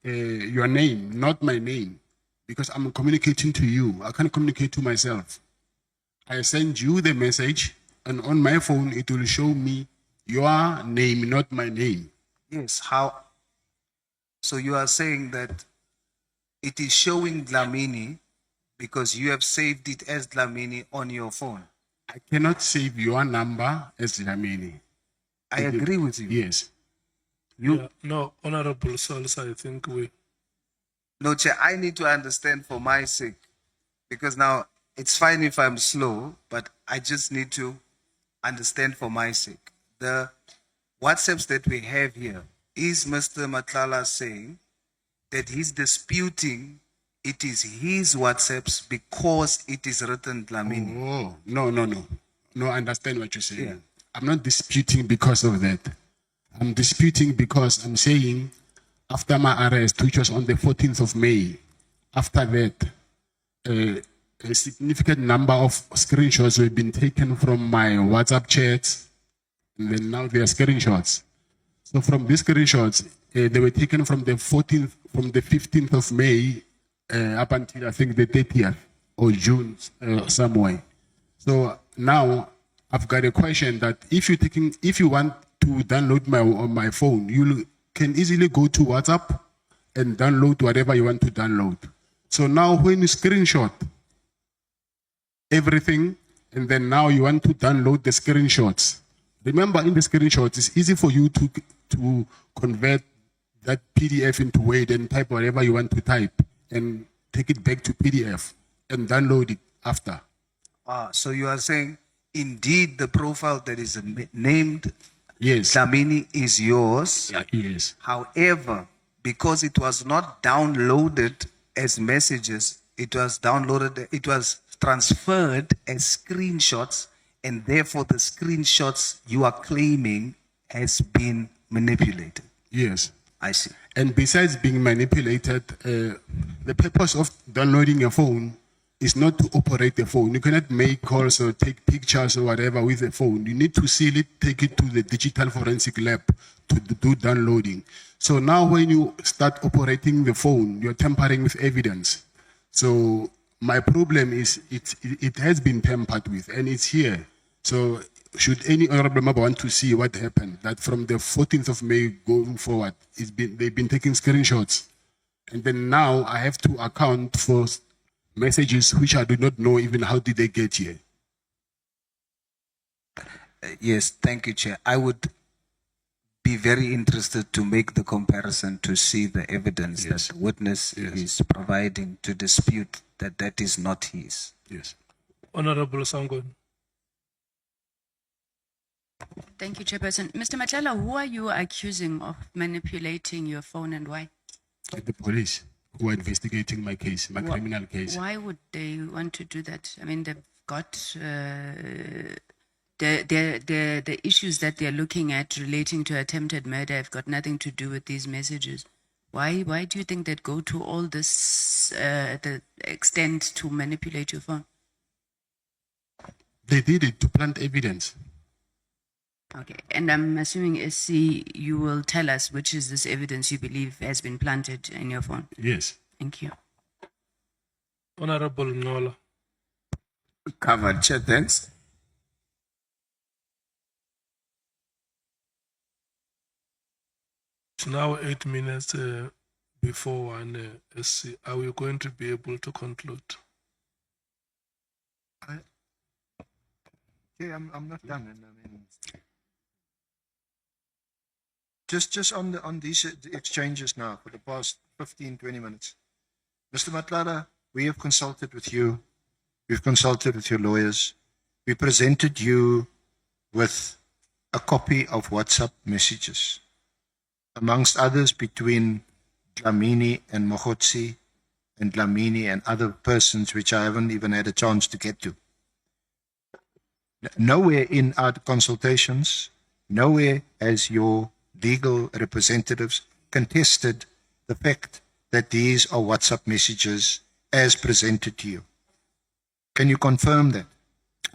your name, not my name, because I'm communicating to you. I can't communicate to myself. I send you the message, and on my phone it will show me your name, not my name. Yes, how? So you are saying that it is showing Dlamini because you have saved it as Dlamini on your phone. I cannot save your number as Dlamini. I agree with you. Yes. Yeah, no, Honorable Souls, I think we. No, Chair, I need to understand for my sake, because now it's fine if I'm slow, but I just need to understand for my sake. The WhatsApps that we have here, is Mr. Matlala saying that he's disputing it is his WhatsApps because it is written Dlamini? Oh, no. No, I understand what you're saying. Yeah. I'm not disputing because of that. I'm disputing because I'm saying after my arrest, which was on the 14th of May, after that, a significant number of screenshots have been taken from my WhatsApp chats, and then now they are screenshots. So from these screenshots, they were taken from the 15th of May up until I think the 30th or June somewhere. So now I've got a question that if you want to download on my phone, you can easily go to WhatsApp and download whatever you want to download. So now when you screenshot everything, and then now you want to download the screenshots. Remember, in the screenshots, it's easy for you to convert that PDF into Word and type whatever you want to type and take it back to PDF and download it after. So you are saying, indeed, the profile that is named Yes. Dlamini is yours. Yes. However, because it was not downloaded as messages, it was transferred as screenshots, and therefore the screenshots you are claiming has been manipulated. Yes. I see. And besides being manipulated, the purpose of downloading a phone is not to operate the phone. You cannot make calls or take pictures or whatever with the phone. You need to seal it, take it to the digital forensic lab to do downloading. So now when you start operating the phone, you're tampering with evidence. So my problem is it has been tampered with and it's here. So should any honorable member want to see what happened, that from the 14th of May going forward, they've been taking screenshots. And then now I have to account for messages which I do not know even how did they get here. Yes, thank you, Chair. I would be very interested to make the comparison to see the evidence Yes. that the witness Yes. is providing to dispute that is not his. Yes. Honorable Sangon. Thank you, Chairperson. Mr. Matlala, who are you accusing of manipulating your phone and why? The police who are investigating my case, my criminal case. Why would they want to do that? I mean, they've got the issues that they're looking at relating to attempted murder have got nothing to do with these messages. Why do you think they'd go to all this the extent to manipulate your phone? They did it to plant evidence. Okay, and I'm assuming, SC, you will tell us which is this evidence you believe has been planted in your phone. Yes. Thank you. Honorable Nola. Covered, Chair, thanks. It's now 8 minutes before 1 SC. Are we going to be able to conclude? Yeah, I'm not done. And I mean, just on these exchanges now for the past 15, 20 minutes. Mr. Matlala, we have consulted with you. We've consulted with your lawyers. We presented you with a copy of WhatsApp messages, amongst others between Dlamini and Mogotsi, and Dlamini and other persons which I haven't even had a chance to get to. Nowhere in our consultations, nowhere has your legal representatives contested the fact that these are WhatsApp messages as presented to you. Can you confirm that?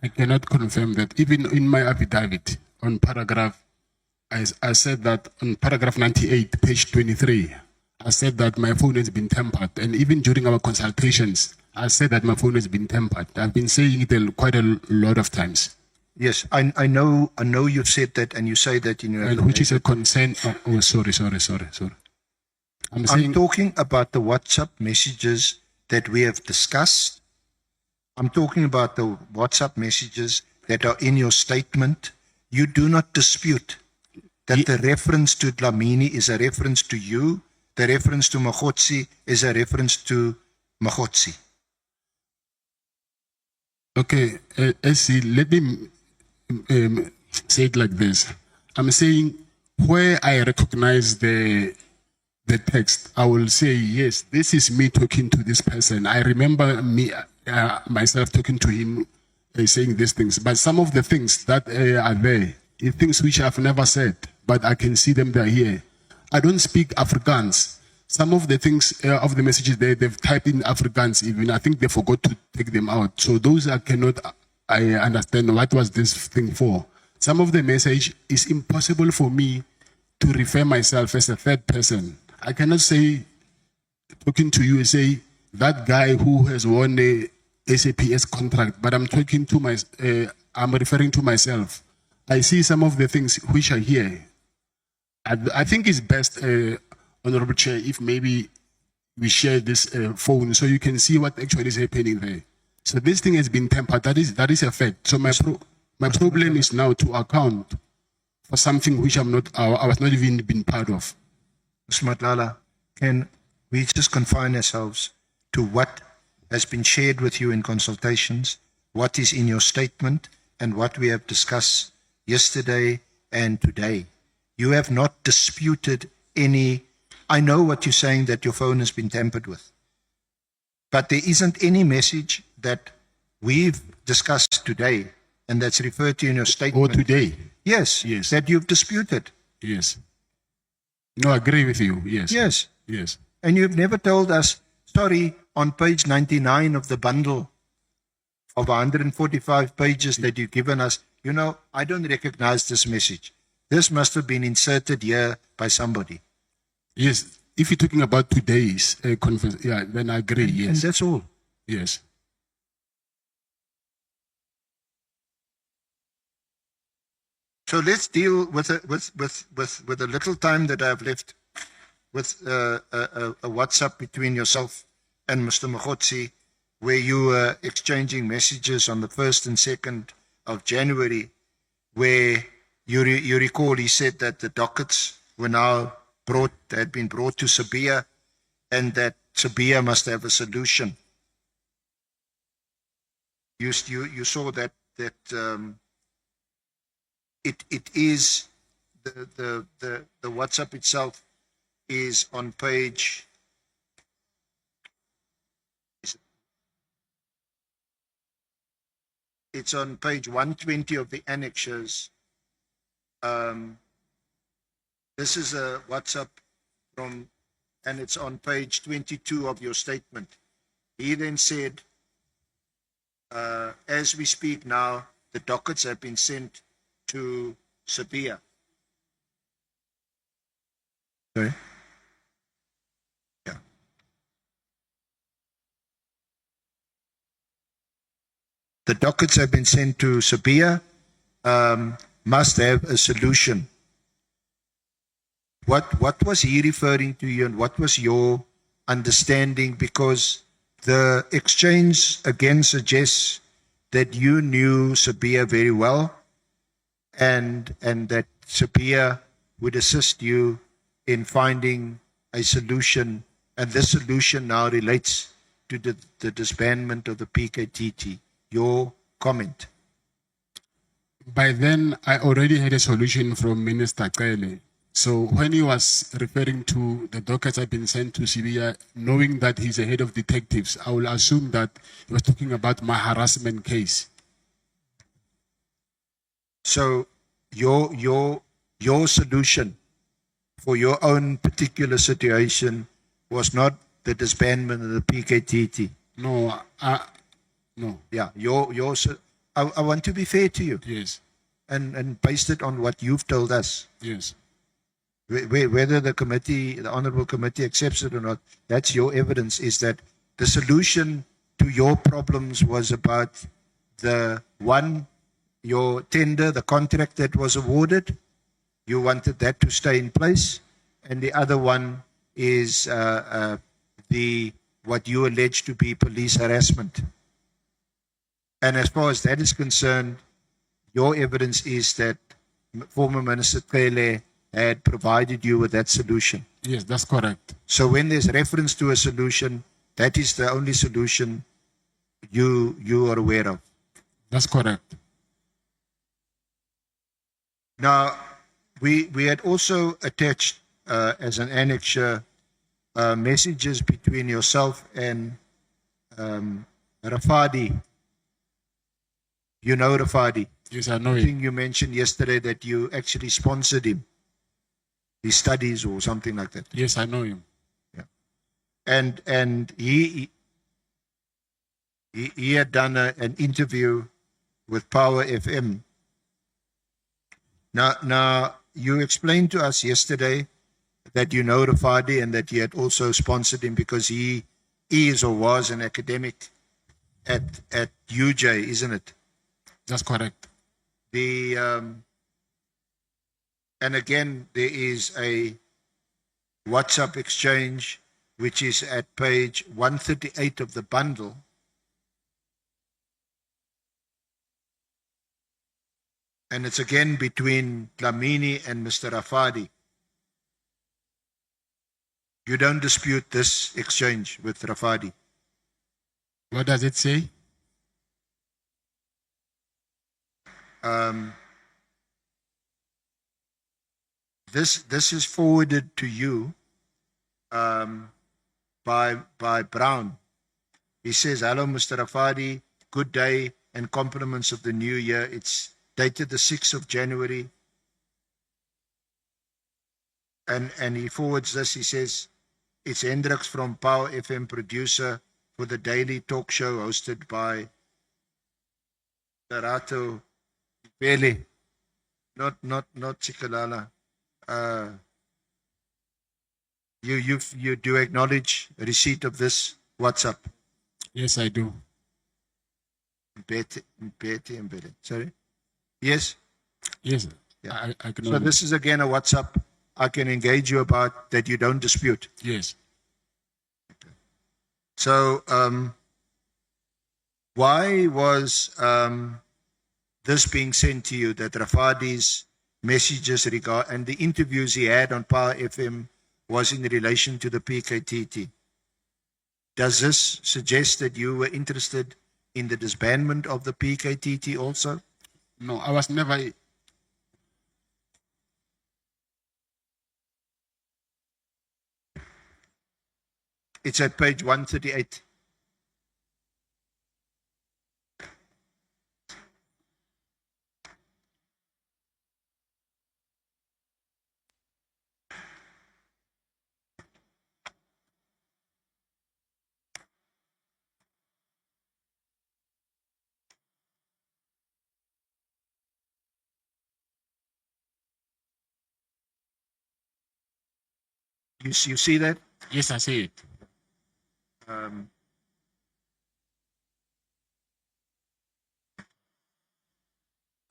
I cannot confirm that. Even in my affidavit on paragraph, I said that on paragraph 98, page 23, I said that my phone has been tampered. And even during our consultations, I said that my phone has been tampered. I've been saying it quite a lot of times. Yes, I know you've said that, and you say that in your And which is a concern. Oh, sorry. I'm I'm saying, talking about the WhatsApp messages that we have discussed. I'm talking about the WhatsApp messages that are in your statement. You do not dispute that the reference to Dlamini is a reference to you. The reference to Mogotsi is a reference to Mogotsi. okay, SC, let me say it like this. I'm saying where I recognize the text, I will say, yes, this is me talking to this person. I remember me myself talking to him, saying these things. But some of the things that are there, are things which I've never said, but I can see them there here. I don't speak Afrikaans. Some of the things of the messages there, they've typed in Afrikaans even. I think they forgot to take them out. So those I cannot, I understand what was this thing for. Some of the message is impossible for me to refer myself as a third person. I cannot say, talking to you, say, that guy who has won a SAPS contract, but I'm talking to my, I'm referring to myself. I see some of the things which are here. I think it's best, Honorable Chair, if maybe we share this phone so you can see what actually is happening there. So this thing has been tempered. That is a fact. So my problem is now to account for something which I was not even been part of. Mr. Matlala, can we just confine ourselves to what has been shared with you in consultations, what is in your statement, and what we have discussed yesterday and today? You have not disputed any. I know what you're saying, that your phone has been tampered with. But there isn't any message that we've discussed today and that's referred to in your statement. Or today. Yes, Yes. that you've disputed. Yes. No, I agree with you. Yes. Yes. Yes. And you've never told us, sorry, on page 99 of the bundle of 145 pages that you've given us, you know, I don't recognize this message. This must have been inserted here by somebody. Yes. If you're talking about today's conference, yeah, then I agree. And Yes. that's all. Yes. So let's deal with the little time that I've left with a WhatsApp between yourself and Mr. Mogotsi, where you were exchanging messages on the 1st and 2nd of January, where you recall he said that the dockets were now had been brought to Sabia, and that Sabia must have a solution. You saw that it is the WhatsApp itself is on page. It's on page 120 of the annexures. This is a WhatsApp from, and it's on page 22 of your statement. He then said, as we speak now, the dockets have been sent to Sabia. Sorry? Yeah. The dockets have been sent to Sabia, must have a solution. What was he referring to you, and what was your understanding? Because the exchange again suggests that you knew Sabia very well, and that Sabia would assist you in finding a solution, and this solution now relates to the disbandment of the PKTT. Your comment? By then, I already had a solution from Minister Kele. So when he was referring to the dockets have been sent to Sibia, knowing that he's a head of detectives, I will assume that he was talking about my harassment case. So your solution for your own particular situation was not the disbandment of the PKTT. No, no. Yeah, I want to be fair to you, Yes, and based it on what you've told us. yes. Whether the honorable committee accepts it or not, that's your evidence, is that the solution to your problems was about your tender, the contract that was awarded. You wanted that to stay in place. And the other one is the what you allege to be police harassment. And as far as that is concerned, your evidence is that former Minister Cele had provided you with that solution. Yes, that's correct. So when there's reference to a solution, that is the only solution you are aware of. That's correct. Now, we had also attached as an annexure messages between yourself and Rafadi. You know Rafadi. Yes, I know I it. think you mentioned yesterday that you actually sponsored him, his studies or something like that. Yes, I know him. And he had done an interview with Power FM. Now you explained to us yesterday that you know Rafadi and that you had also sponsored him because he is or was an academic at UJ, isn't it? That's correct. And again, there is a WhatsApp exchange which is at page 138 of the bundle. And it's again between Dlamini and Mr. Rafadi. You don't dispute this exchange with Rafadi. What does it say? This is forwarded to you by Brown. He says, "Hello, Mr. Rafadi. Good day and compliments of the new year. It's dated the 6th of January." And he forwards this. He says, "It's Hendricks from Power FM, producer for the daily talk show hosted by Lerato Pele, not Chikalala. You do acknowledge receipt of this WhatsApp?" Yes, I do. Sorry. Yes. Yes, Yeah. I can. So this is again a WhatsApp I can engage you about that you don't dispute. Yes. So why was this being sent to you, that Rafadi's messages regard and the interviews he had on Power FM was in relation to the PKTT? Does this suggest that you were interested in the disbandment of the PKTT also? No, I was never. It's at page 138. You see that? Yes, I see it.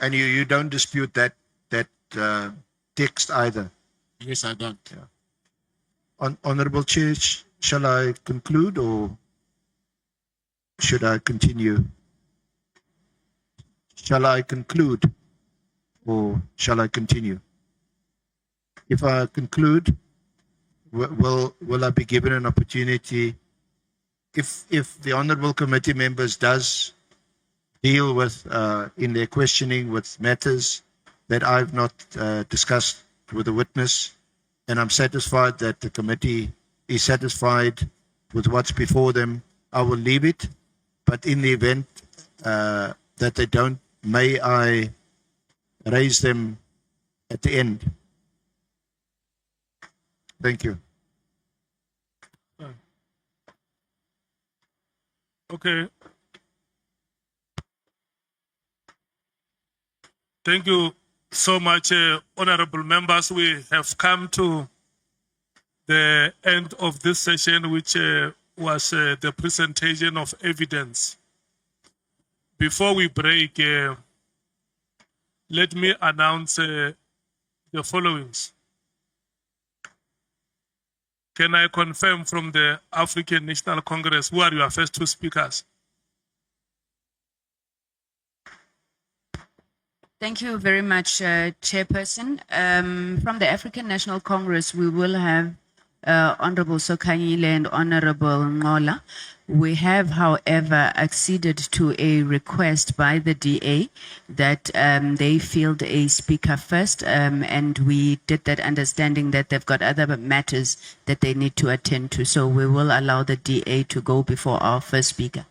And you don't dispute that text either. Yes, I don't. Honorable Chair, shall I conclude or should I continue? Shall I conclude or shall I continue? If I conclude, will I be given an opportunity? If the honorable committee members does deal with in their questioning with matters that I've not discussed with the witness, and I'm satisfied that the committee is satisfied with what's before them, I will leave it. But in the event that they don't, may I raise them at the end? Thank you. Okay. Thank you so much, honorable members. We have come to the end of this session, which was the presentation of evidence. Before we break, let me announce the followings. Can I confirm from the African National Congress, who are your first two speakers? Thank you very much, Chairperson. From the African National Congress, we will have Honorable Sokanyile and Honorable Ngola. We have, however, acceded to a request by the DA that they field a speaker first, and we did that understanding that they've got other matters that they need to attend to. So we will allow the DA to go before our first speaker.